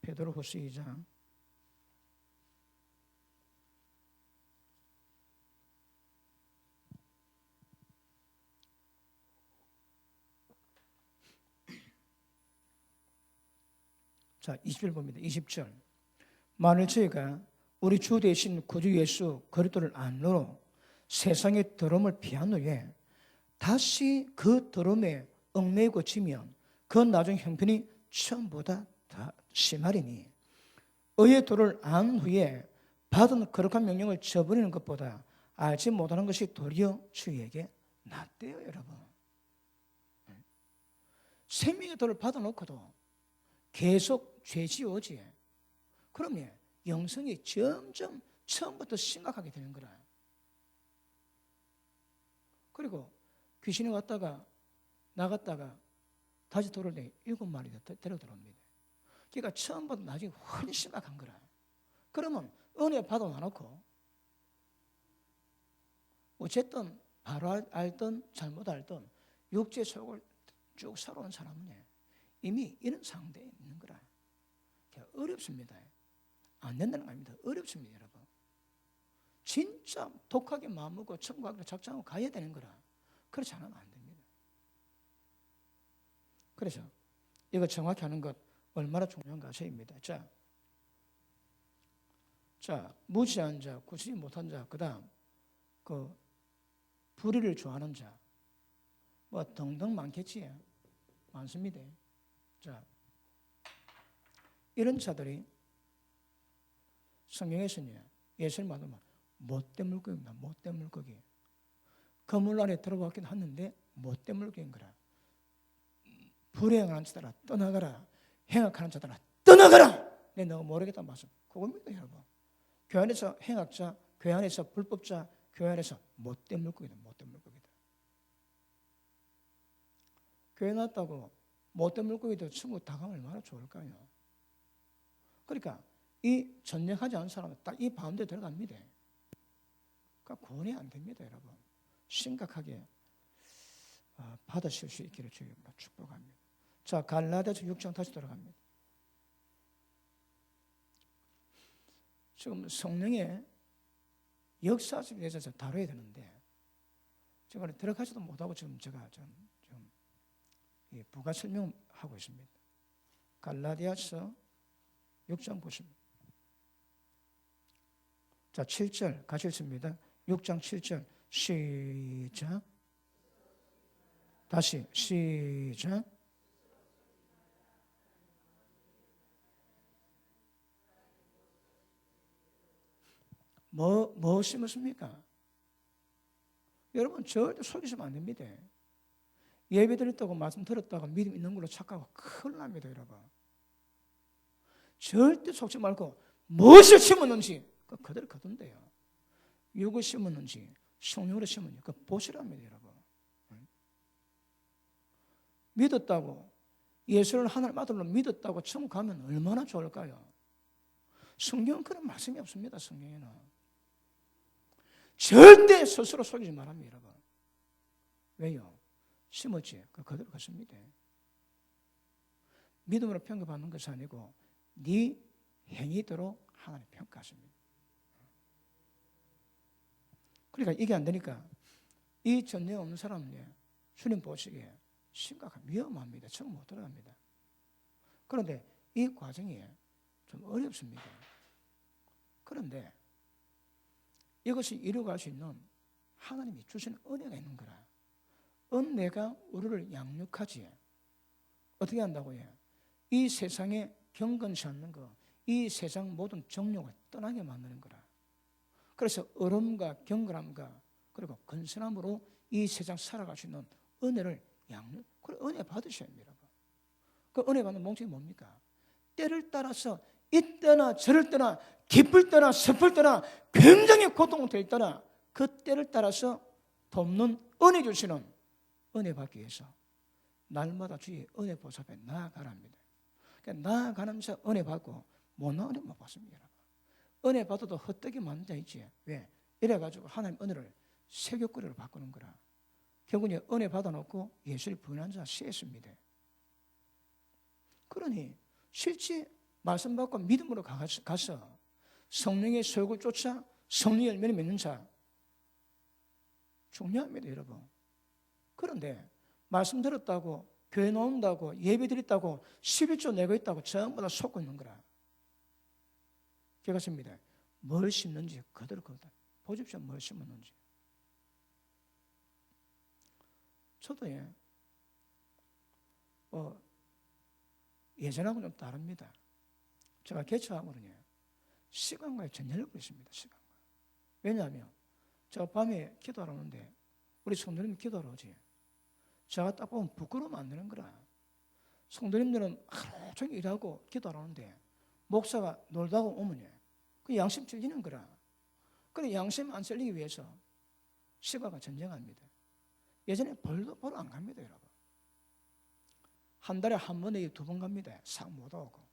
베드로 후서 2장 20절 봅니다. 20절. 만일 저희가 우리 주 대신 구주 예수 그리스도를 안으로 세상의 더러움을 피한 후에 다시 그 더러움에 얽매이고 지면 그 나중 형편이 처음보다 더 심하리니 의의 도를 안 후에 받은 거룩한 명령을 저버리는 것보다 알지 못하는 것이 도리어 주에게 낫대요, 여러분. 생명의 도를 받아놓고도 계속 죄지어지. 그러면 영성이 점점 처음부터 심각하게 되는 거라. 그리고 귀신이 왔다가 나갔다가 다시 돌아올 때 7마리 데려 들어옵니다. 그러니까 처음부터 나중에 훨씬 심각한 거라. 그러면 은혜 받아놔놓고 어쨌든 바로 알든 잘못 알든 육체 속을 쭉 살아온 사람은 이미 이런 상태에 있는 거라. 어렵습니다. 안 된다는 거 아닙니다. 어렵습니다, 여러분. 진짜 독하게 마음먹고 천국으로 작정하고 가야 되는 거라. 그렇지 않으면 안 됩니다. 그래서 이거 정확히 하는 것 얼마나 중요한 가설입니다. 자, 무지한 자, 구치지 못한 자, 그 다음 그 불의를 좋아하는 자, 뭐 등등 많겠지. 많습니다. 자, 이런 자들이 성경에서는 예수를 말하면 못된 물고기입니다. 못된 물고기. 그물 안에 들어갔긴 하는데 못된 물고기인 거라. 불행하는 자들아 떠나가라. 행악하는 자들아 떠나가라. 내 너가 모르겠다 말씀. 그겁니다, 여러분. 교회 안에서 행악자, 교회 안에서 불법자, 교회 안에서 못된 물고기다. 못된 물고기다. 교회 나왔다고 못된 물고기도 천국 다 가면 얼마나 좋을까요? 그러니까 이 전쟁하지 않은 사람은 딱 이 가운데 들어갑니다. 그러니까 구원이 안 됩니다, 여러분. 심각하게 받으실 수 있기를 주입니다. 축복합니다. 자, 갈라디아서 6장 다시 돌아갑니다. 지금 성령의 역사에 대해서 다뤄야 되는데 제가 들어가지도 못하고 지금 제가 좀 부가 설명하고 있습니다. 갈라디아서 6장 보십니다. 자, 7절 같이 읽습니다. 6장 7절 시작. 다시 시작. 뭐 심었습니까? 여러분 절대 속이시면 안 됩니다. 예배 드렸다고 말씀 들었다가 믿음 있는 걸로 착각하고 큰일 납니다, 여러분. 절대 속지 말고 무엇을 심었는지 그대로 거둔대요. 육을 심었는지 성령으로 심었는지 그거 보시랍니다, 여러분. 믿었다고 예수를 하나님 아들로 믿었다고 천국 가면 얼마나 좋을까요? 성경은 그런 말씀이 없습니다. 성경에는 절대 스스로 속이지 말랍니다, 여러분. 왜요? 심었지 그대로 걷습니다. 믿음으로 평가받는 것이 아니고 네 행위대로 하나님 평가하십니다. 그러니까 이게 안 되니까 이 전쟁 없는 사람은 주님 보시기에 심각한 위험합니다. 천국 못 들어갑니다. 그런데 이 과정이 좀 어렵습니다. 그런데 이것이 이루어갈 수 있는 하나님이 주신 은혜가 있는 거라. 은혜가 우리를 양육하지. 어떻게 한다고요? 이 세상에 경건치 않는 거, 이 세상 모든 정욕을 떠나게 만드는 거라. 그래서 얼음과 경건함과 그리고 건선함으로 이 세상 살아갈 수 있는 은혜를 양육, 그래 은혜 받으셔야 합니다. 그 은혜 받는 목적이 뭡니까? 때를 따라서 이때나 저럴 때나 기쁠 때나 슬플 때나 굉장히 고통될 때나 그 때를 따라서 돕는 은혜 주시는 은혜 받기 위해서 날마다 주의 은혜 보좌에 나아가랍니다. 그러니까 나아가면서 은혜 받고 못 나가면 못 받습니다. 은혜 받아도 헛되게 만든 자 있지. 왜? 이래가지고 하나님 은혜를 세교거리로 바꾸는 거라. 결국은 은혜 받아놓고 예수를 부인한 자 쎄습니다. 그러니 실제 말씀 받고 믿음으로 가서 성령의 소욕을 쫓아 성령의 열매를 맺는 자 중요합니다, 여러분. 그런데 말씀 들었다고 교회 나온다고 예배 드렸다고 11조 내고 있다고 전부 다 속고 있는 거라. 기억하십니다. 뭘 심는지 그대로 거다. 보십시오, 뭘 심었는지. 저도 예전하고는 좀 다릅니다. 제가 개척하고는요 시간과의 전쟁을 벌였습니다. 시간과. 왜냐하면 제가 밤에 기도하러 오는데 우리 성도님 기도하러 오지. 제가 딱 보면 부끄러우면 안 되는 거라. 성도님들은 하루 종일 일하고 기도하러 오는데 목사가 놀다가 오면 그 양심 찔리는 거라. 그래 양심 안 찔리기 위해서 시간과 전쟁합니다. 예전에 벌도 보러 안 갑니다, 여러분. 한 달에 한 번에 2번 갑니다. 싹 못 오고.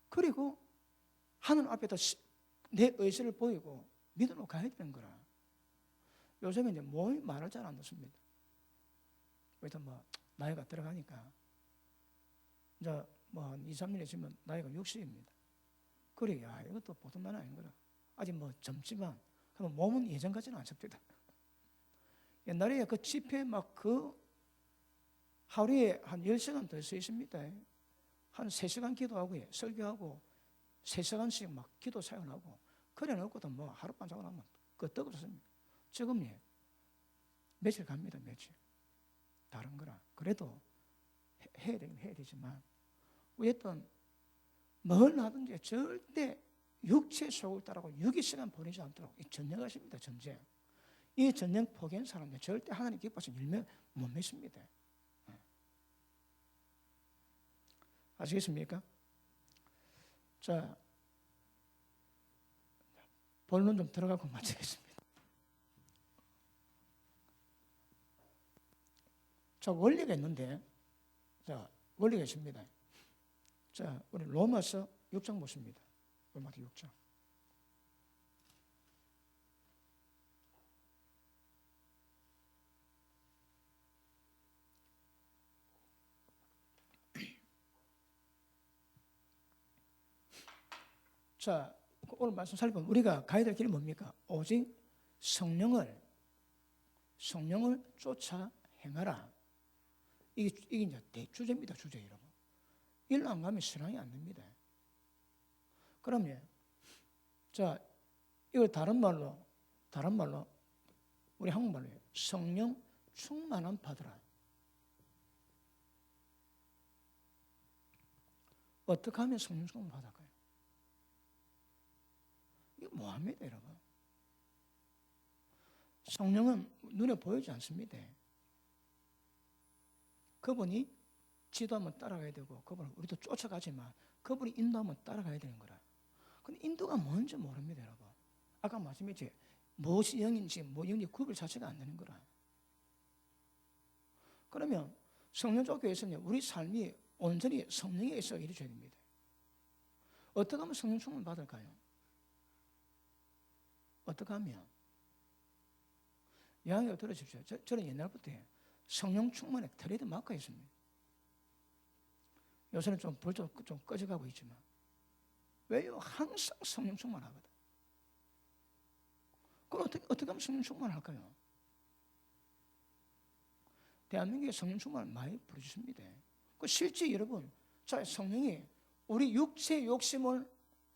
그리고 하나님 앞에다 내 의지를 보이고 믿음으로 가야 되는 거라. 요즘에 이제 몸이 말을 잘 안 듣습니다. 그래서 나이가 들어가니까 이제 한 2, 3년 있으면 나이가 60입니다. 그래, 야, 이것도 보통 나이 아닌 거라. 아직 젊지만, 그럼 몸은 예전까지는 안 잡니다. 옛날에 그 집회 하루에 한 10시간 더 서 있습니다. 한 3시간 기도하고 설교하고 3시간씩 막 기도 사용하고 그래 놓고도 뭐 하룻밤 자고 나면 끄떡없습니다. 지금 며칠 갑니다. 며칠. 다른 거라. 그래도 해야 되긴 해야 되지만 어쨌든 뭘 하든지 절대 육체의 속을 따라고 유기시간 보내지 않도록 전쟁하십니다. 전쟁. 이 전쟁 포기한 사람들 절대 하나님 기뻐하시는 열매 못 맺습니다. 아시겠습니까? 자, 본론 좀 들어가고 마치겠습니다. 자, 원리가 있는데, 자, 원리가 있습니다. 자, 우리 로마서 6장 보십니다. 로마서 6장. 자, 오늘 말씀 살펴보면 우리가 가야 될 길이 뭡니까? 오직 성령을 쫓아 행하라. 이게 이제 대주제입니다. 주제 여러분. 일로 안 가면 신앙이 안 됩니다. 그러면 자, 이걸 다른 말로 우리 한국말로 성령 충만함 받으라. 어떻게 하면 성령 충만 받을까요? 이거 뭐합니다, 여러분? 성령은 눈에 보이지 않습니다. 그분이 지도하면 따라가야 되고, 그분을 우리도 쫓아가지만 그분이 인도하면 따라가야 되는 거라. 근데 인도가 뭔지 모릅니다, 여러분. 아까 말씀했지, 무엇이 영인지, 뭐 영인지 구별 자체가 안 되는 거라. 그러면 성령 쫓기 위해서는 우리 삶이 온전히 성령에 의해서 이루어져야 됩니다. 어떻게 하면 성령 충만 받을까요? 어떻게 하면? 양해를 들어주십시오. 저는 옛날부터 성령 충만에 트레이드 마크가 있습니다. 요새는 좀 불 좀 꺼져가고 있지만 왜요? 항상 성령 충만하거든. 그럼 어떻게 하면 성령 충만할까요? 대한민국에 성령 충만을 많이 부르셨습니다. 실제 여러분, 자, 성령이 우리 육체의 욕심을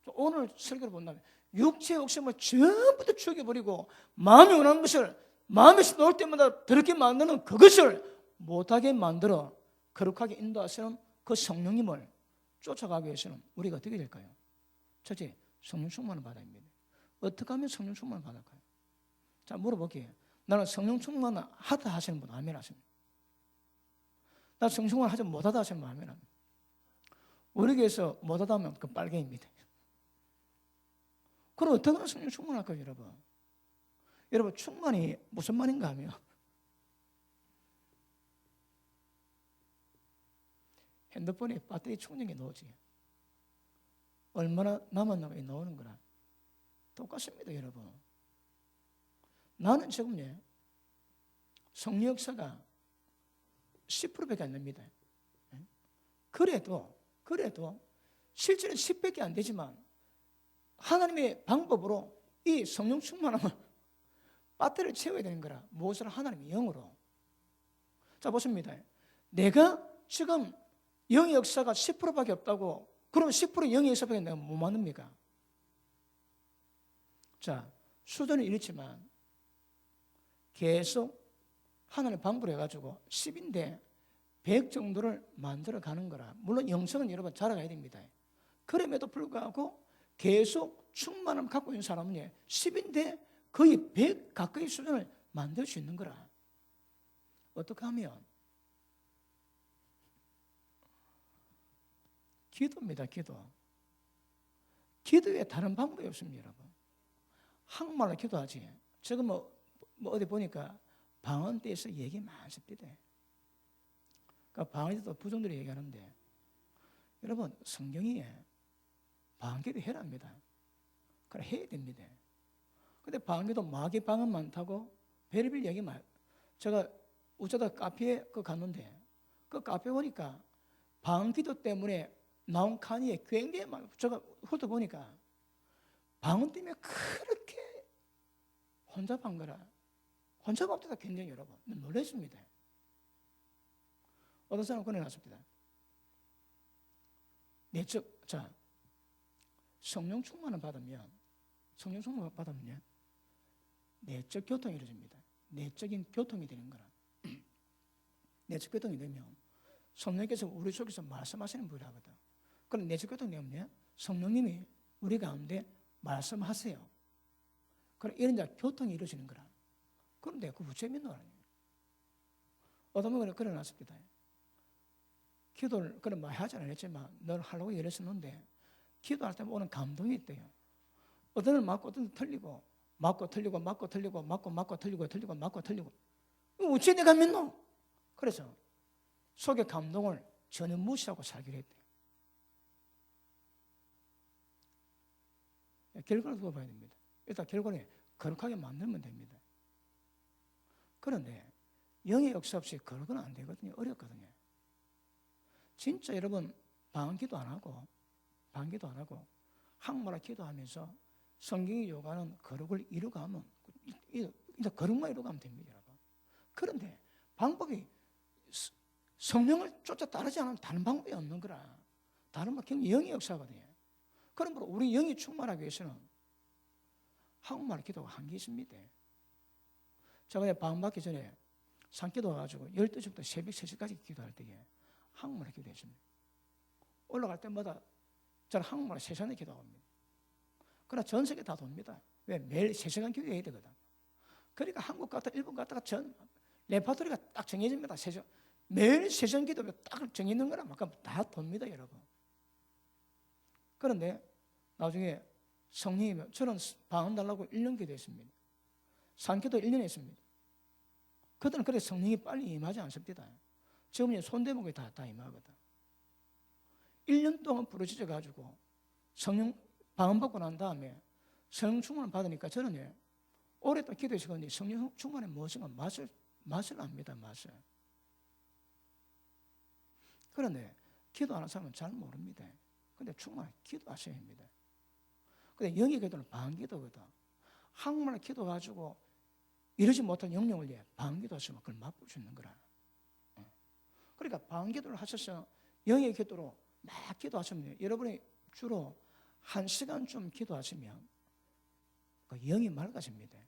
오늘 설교를 본다면 육체의 욕심을 전부 다 죽여버리고 마음이 원하는 것을 마음에서 나올 때마다 더럽게 만드는 그것을 못하게 만들어 거룩하게 인도하시는 그 성령님을 쫓아가기 위해서는 우리가 어떻게 될까요? 첫째, 성령 충만을 받아야 합니다. 어떻게 하면 성령 충만을 받을까요? 자, 물어볼게요. 나는 성령 충만을 하다 하시는 분 아멘 하십니다. 나 성령 충만을 하지 못하다 하시는 분 아멘 합니다. 우리 교회에서 못하다 하면 그 빨갱입니다. 그럼 어떻게 하면 성령 충만할까요, 여러분? 여러분, 충만이 무슨 말인가 하면 핸드폰에 배터리 충전기에 넣지. 얼마나 남았나가 나오는 거라. 똑같습니다, 여러분. 나는 지금 성령 역사가 10%밖에 안 됩니다. 그래도 실제는 10밖에 안 되지만 하나님의 방법으로 이 성령 충만함을 배터리를 채워야 되는 거라. 무엇을? 하나님의 영으로. 자, 보십니다. 내가 지금 영의 역사가 10%밖에 없다고 그러면 10% 영의 역사밖에 내가 못 만듭니까? 자, 수준은 이렇지만 계속 하나님의 방법을 해가지고 10인데 100 정도를 만들어 가는 거라. 물론 영성은 여러분 자라가야 됩니다. 그럼에도 불구하고 계속 충만함을 갖고 있는 사람은 10인데 거의 100 가까이 수준을 만들 수 있는 거라. 어떻게 하면? 기도입니다. 기도에 다른 방법이 없습니다, 여러분. 한국말로 기도하지. 지금 뭐 어디 보니까 방언 때에서 얘기 많습니다. 그러니까 방언 때도 부정들이 얘기하는데 여러분, 성경이 방언기도 해랍니다. 그래 해야 됩니다. 근데 방언기도 마귀 방언 많다고 별의별 얘기 많아요. 제가 어쩌다 카페에 갔는데 그 카페 보니까 방언기도 때문에 나온 칸이 굉장히 많아요. 제가 훑어보니까 방언 때문에 그렇게 혼잡한 거라. 혼잡한 때가 굉장히 여러분 놀랐습니다. 어떤 사람은 꺼내놨습니다. 내적, 자, 성령 충만을 받으면 내적 교통이 이루어집니다. 내적인 교통이 되는 거라. 내적 교통이 되면 성령께서 우리 속에서 말씀하시는 분이 하거든. 그럼 내적 교통이 되면 성령님이 우리 가운데 말씀하세요. 그럼 이런 자 교통이 이루어지는 거라. 그런데 그 우체 믿는 거라니. 어떤 분은 그래놨습니다. 기도를 그런 말 하지 않았지만 늘 하려고 이랬었는데 기도할 때 오는 감동이 있대요. 어떤 을 맞고 어떤 을 틀리고 맞고 틀리고 맞고 틀리고 맞고 틀리고 틀리고 맞고 틀리고 어찌 내가 믿노? 그래서 속의 감동을 전혀 무시하고 살기로 했대요. 결과를 두고 봐야 됩니다. 일단 결과는 거룩하게 만들면 됩니다. 그런데 영의 역사 없이 거룩은 안 되거든요. 어렵거든요. 진짜 여러분 방언기도 안 하고 한국말로 기도하면서 성경이 요구하는 거룩을 이루가면 이제 거룩만 이루가면 됩니다, 여러분. 그런데 방법이 성령을 쫓아 따르지 않으면 다른 방법이 없는 거라. 다른 방 영의 역사거든요. 그러므로 우리 영이 충만하기 위해서는 한국말 기도가 한계 있습니다. 제가 방언받기 전에 산기도 와가지고 12시부터 새벽 3시까지 기도할 때에 한국말로 기도했습니다. 올라갈 때마다 저는 한국말로 3시간에 기도합니다. 그러나 전 세계 다 돕니다. 왜? 매일 3시간 기도해야 되거든. 그러니까 한국 갔다 일본 갔다가 전 레파토리가 딱 정해집니다. 매일 3시간 기도면 딱 정해있는 거라 막 다 돕니다, 여러분. 그런데 나중에 성령님이 저는 방언 달라고 1년 기도했습니다. 산기도 1년 했습니다. 그들은 그래 성령이 빨리 임하지 않습니다. 지금은 손대목이 다 임하거든. 1년 동안 부르짖어 가지고 성령 방언 받고 난 다음에 성령 충만을 받으니까 저는 오랫동안 기도해서 성령 충만의 무엇인가 맛을 압니다. 맛을. 그런데 기도하는 사람은 잘 모릅니다. 근데 충만히 기도하셔야 합니다. 근데 영의 기도는 방언기도거든. 한국말로 기도가지고 이러지 못한 영령을 위해 방언기도 하시면 그걸 맛볼 수 있는 거라. 그러니까 방언기도를 하셔서 영의 기도로 막 기도하시면 여러분이 주로 1시간쯤 기도하시면 그 영이 맑아집니다.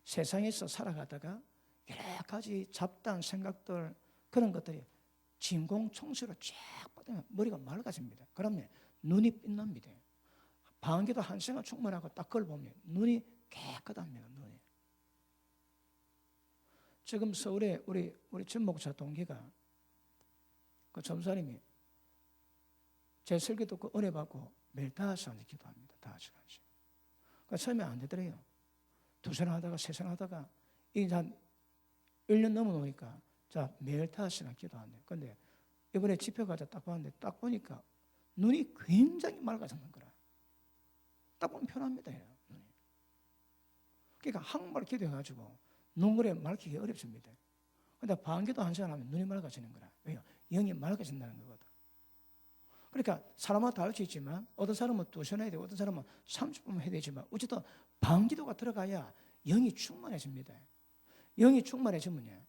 세상에서 살아가다가 여러 가지 잡다한 생각들 그런 것들이 진공청소로 쫙 받으면 머리가 맑아집니다. 그러면 눈이 빛납니다. 방언기도 1시간 충분하고 딱 그걸 보면 눈이 깨끗합니다. 눈이. 지금 서울에 우리 전목사 동기가 그 전사님이 제 설교 듣고 은혜 받고 매일 5시간씩 기도합니다. 5시간씩. 그러니까 처음에 안 되더래요. 2시간 하다가 3시간 하다가 이제 한 1년 넘어오니까 자 매일 5시간 기도한대요. 그런데 이번에 집회 가자 딱 봤는데 딱 보니까 눈이 굉장히 맑아졌는 거라. 딱 보면 편합니다. 눈이. 그러니까 한국말 기도해가지고 눈물에 맑히기 어렵습니다. 그런데 방언기도 1시간 하면 눈이 맑아지는 거라. 왜요? 영이 맑아진다는 거거든. 그러니까 사람마다 다를 수 있지만 어떤 사람은 2시간 해야 되고 어떤 사람은 30분 해야 되지만 어쨌든 방언기도가 들어가야 영이 충만해집니다. 영이 충만해지면요.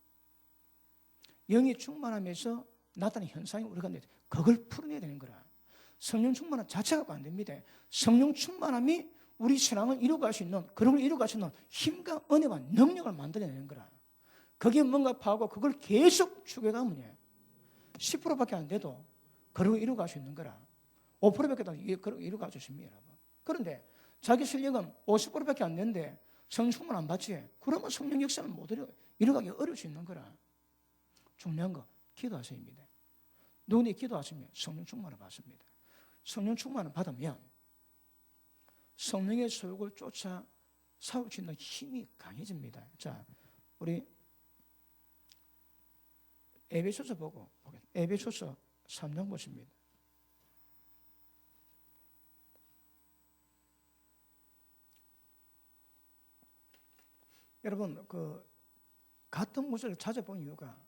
영이 충만하면서 나타나는 현상이 우리가 그걸 풀어내야 되는 거라. 성령 충만함 자체가 안 됩니다. 성령 충만함이 우리 신앙을 이루어갈 수 있는 그런 걸 이루어갈 수 있는 힘과 은혜와 능력을 만들어내는 거라. 그게 뭔가 파고 그걸 계속 추구해가면 10%밖에 안 돼도 그걸 이루어갈 수 있는 거라. 5%밖에 안 돼도 이루어갈 수 있습니다. 여러분. 그런데 자기 실력은 50%밖에 안 되는데 성령 충만 안 받지. 그러면 성령 역사를 못 이루어가기 어려울 수 있는 거라. 중요한 거 기도하셔야 합니다. 눈이 기도하시면 성령 충만을 받습니다. 성령 충만을 받으면 성령의 소욕을 쫓아 싸울 수 있는 힘이 강해집니다. 자, 우리 에베소서 보고 에베소서 3장 보십니다. 여러분 그 같은 구절을 찾아본 이유가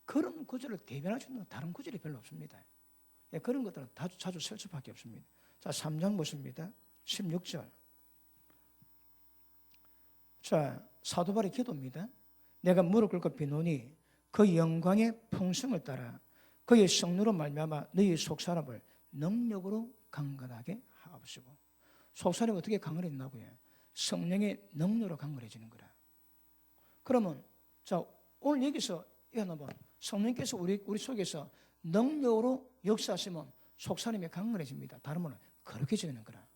그런 구절을 대변할 수 있는 다른 구절이 별로 없습니다. 그런 것들은 자주 쓸 수밖에 없습니다. 자, 3장 보십니다. 16절. 자, 사도 바울의 기도입니다. 내가 무릎 꿇고 비노니 그 영광의 풍성을 따라 그의 성령으로 말미암아 너희 속사람을 능력으로 강건하게 하옵시고. 속사람이 어떻게 강건해진다고요? 성령의 능력으로 강건해지는 거라. 그러면 자, 오늘 여기서 이거는 성령께서 우리 속에서 능력으로 역사하시면 속사람이 강건해집니다. 다른 말은 그렇게 지는 거라.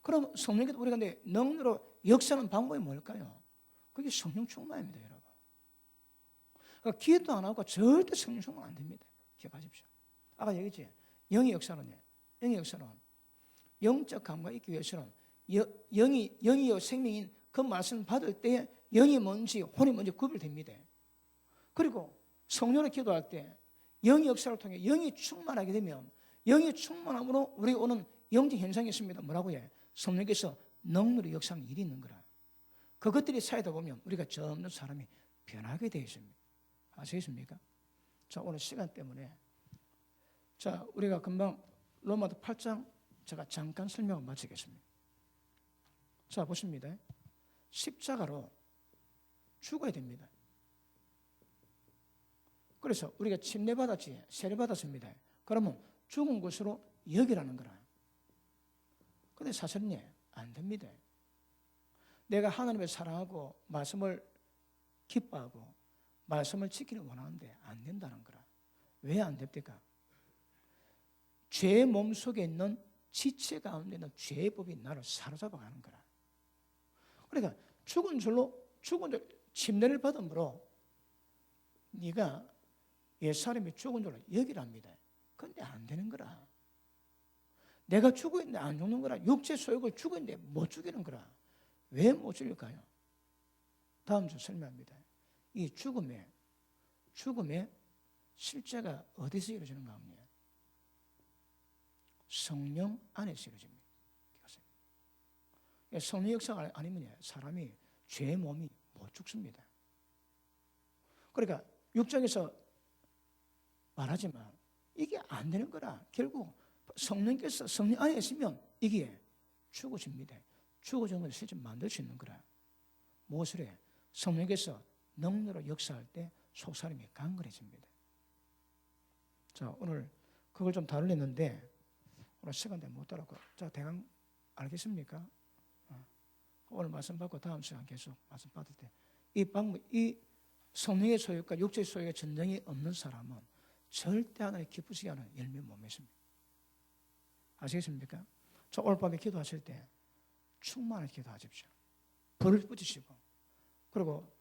그럼 성령께서 우리가 근데 능력으로 역사하는 방법이 뭘까요? 그게 성령 충만입니다, 여러분. 그러니까 기도 안 하고 절대 성령 충만 안 됩니다. 기억하십시오. 아까 얘기했지. 영의 역사는요. 영의 역사는 영적 감각이 있기 위해서는 영이요 생명인 그 말씀을 받을 때 영이 뭔지 혼이 뭔지 구별됩니다. 그리고 성령을 기도할 때 영의 역사를 통해 영이 충만하게 되면 영이 충만함으로 우리가 오는 영적 현상이 있습니다. 뭐라고 해? 성령께서 능력으로 역사하는 일이 있는 거라. 그것들이 쌓이다 보면 우리가 점점 사람이 변하게 되어 있습니다. 아시겠습니까? 자, 오늘 시간 때문에 자, 우리가 금방 로마서 8장 제가 잠깐 설명을 마치겠습니다. 자, 보십니다. 십자가로 죽어야 됩니다. 그래서 우리가 침례받았지, 세례받았습니다. 그러면 죽은 것으로 여기라는 거라. 근데 사실은 안 됩니다. 내가 하나님을 사랑하고 말씀을 기뻐하고 말씀을 지키는 원하는데 안 된다는 거라. 왜 안 됩니까? 죄의 몸속에 있는 지체 가운데 있는 죄의 법이 나를 사로잡아가는 거라. 그러니까 죽은 줄로 침례를 받음으로 네가 옛사람이 죽은 줄로 여기랍니다. 그런데 안 되는 거라. 내가 죽어 있는데 안 죽는 거라. 육체 소욕을 죽어 있는데 못 죽이는 거라. 왜 못 죽일까요? 다음 주 설명합니다. 이 죽음의 실제가 어디서 이루어지는가 하면 성령 안에서 이루어집니다. 성령 역사가 아니면 사람이 죄의 몸이 못 죽습니다. 그러니까 육정에서 말하지만 이게 안 되는 거라. 결국 성령께서 성령 안에 있으면 이게 죽어집니다. 죽어진 것을 실제 만들 수 있는 거라. 무엇을 해? 성령께서 능력으로 역사할 때 속사람이 강건해집니다. 자, 오늘 그걸 좀 다루려는데 오늘 시간 되면 못 따라고. 자, 대강 알겠습니까? 오늘 말씀 받고 다음 시간 계속 말씀 받을 때 이 성령의 소유과 육체의 소유의 전쟁이 없는 사람은 절대 하나님 기쁘시게 하는 열매 못 맺습니다. 아시겠습니까? 저 오늘 밤에 기도하실 때 충만하게 기도하십시오. 불을 붙이시고 그리고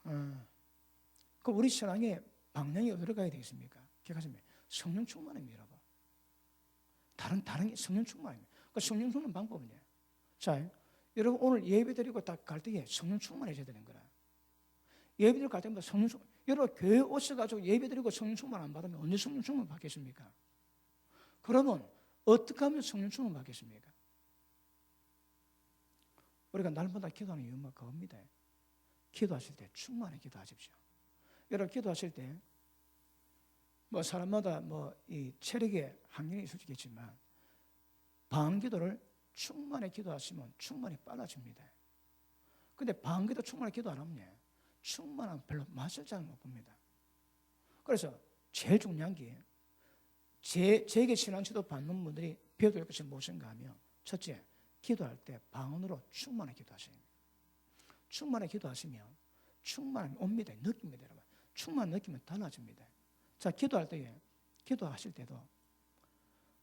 그 우리 신앙의 방향이 어디로 가야 되겠습니까? 기억하십니까? 성령 충만입니다, 여러분. 다른 게 성령 충만입니다. 그 성령 충만 방법은요. 자, 여러분 오늘 예배 드리고 딱 갈 때에 성령 충만해져야 되는 거라. 예배 드리고 갈 때마다 성령 충만. 여러분 교회 오셔가지고 예배 드리고 성령 충만 안 받으면 언제 성령 충만 받겠습니까? 그러면 어떻게 하면 성령 충만 받겠습니까? 우리가 날마다 기도하는 이유가 그겁니다. 기도하실 때 충만히 기도하십시오. 여러분 기도하실 때 뭐 사람마다 이 체력의 한계가 있을 수 있겠지만 방기도를 충만히 기도하시면 충만히 빨라집니다. 근데 방기도 충만히 기도 안 하면 충만한 별로 맛을 잘 못 봅니다. 그래서 제일 중요한 게 제게 신앙지도 받는 분들이 배워야 될 것이 무엇인가 하면 첫째, 기도할 때 방언으로 충만히 기도하셔야 됩니다. 충만히 기도하시면 충만함이 옵니다. 느낍니다, 여러분. 충만 느끼면 달라집니다. 자, 기도하실 때도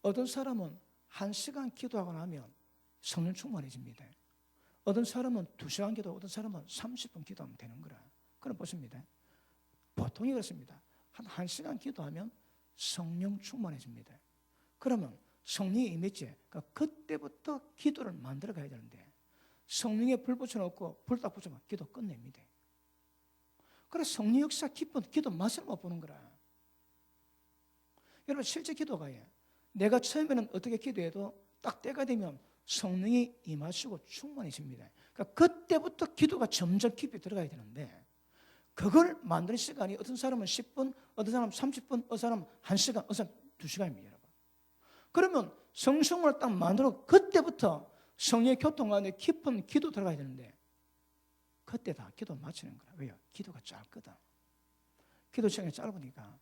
어떤 사람은 1시간 기도하고 나면 성령 충만해집니다. 어떤 사람은 2시간 기도, 어떤 사람은 30분 기도하면 되는 거라. 그럼 보십니다. 보통이 그렇습니다. 한 1시간 기도하면 성령 충만해집니다. 그러면 성령이 임했지. 그러니까 그때부터 기도를 만들어 가야 되는데 성령에 불 붙여놓고 불 딱 붙여면 기도 끝냅니다. 그래서 성령 역사 기쁜 기도 맛을 못 보는 거라. 여러분 실제 기도가요. 내가 처음에는 어떻게 기도해도 딱 때가 되면 성령이 임하시고 충만해집니다. 그러니까 그때부터 기도가 점점 깊이 들어가야 되는데 그걸 만드는 시간이 어떤 사람은 10분, 어떤 사람은 30분, 어떤 사람은 1시간, 어떤 사람은 2시간입니다. 여러분. 그러면 성령을 딱 만들어 그때부터 성령의 교통 안에 깊은 기도 들어가야 되는데 그때 다 기도 마치는 거라. 왜요? 기도가 짧거든. 기도 시간이 짧으니까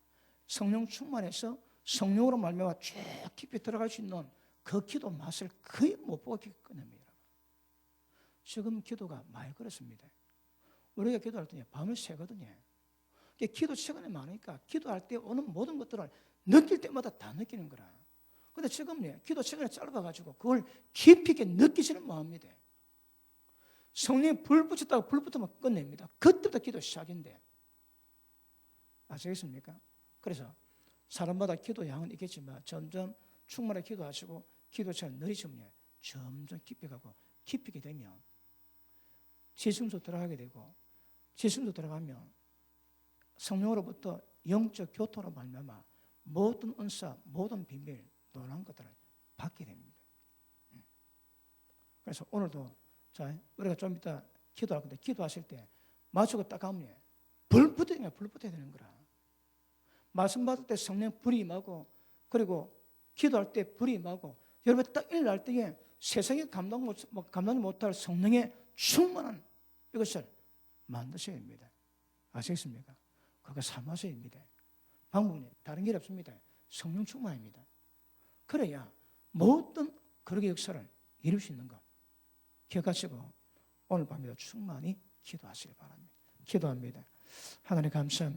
성령 충만해서 성령으로 말미암아 쭉 깊이 들어갈 수 있는 그 기도 맛을 거의 못 보고 끝냅니다. 지금 기도가 많이 그렇습니다. 우리가 기도할 때 밤을 새거든요. 기도 시간이 많으니까 기도할 때 오는 모든 것들을 느낄 때마다 다 느끼는 거라. 근데 지금 기도 시간이 짧아가지고 그걸 깊이 있게 느끼지는 못합니다. 성령이 불 붙였다고 불 붙으면 끝냅니다. 그때부터 기도 시작인데. 아시겠습니까? 그래서 사람마다 기도 양은 있겠지만 점점 충만하게 기도하시고 기도 시간이 느리시면 점점 깊이 가고 깊이게 되면 지성소 들어가게 되고 지성소 들어가면 성령으로부터 영적 교통으로 말미암아 모든 은사, 모든 비밀, 놀라운 것들을 받게 됩니다. 그래서 오늘도 자 우리가 좀 이따 기도할 건데 기도하실 때 마주고 딱 가면 불 붙어야 되는 거라. 말씀 받을 때 성령 불이 임하고 그리고 기도할 때 불이 임하고 여러분 딱 일어날 때에 세상에 감당하지 못할 성령의 충만한 이것을 만드셔야 됩니다. 아시겠습니까? 그거 사마서입니다. 방법은 다른 게 없습니다. 성령 충만입니다. 그래야 모든 그러게 역사를 이룰 수 있는 것 기억하시고 오늘 밤에도 충만히 기도하시기 바랍니다. 기도합니다. 하나님 감사합니다.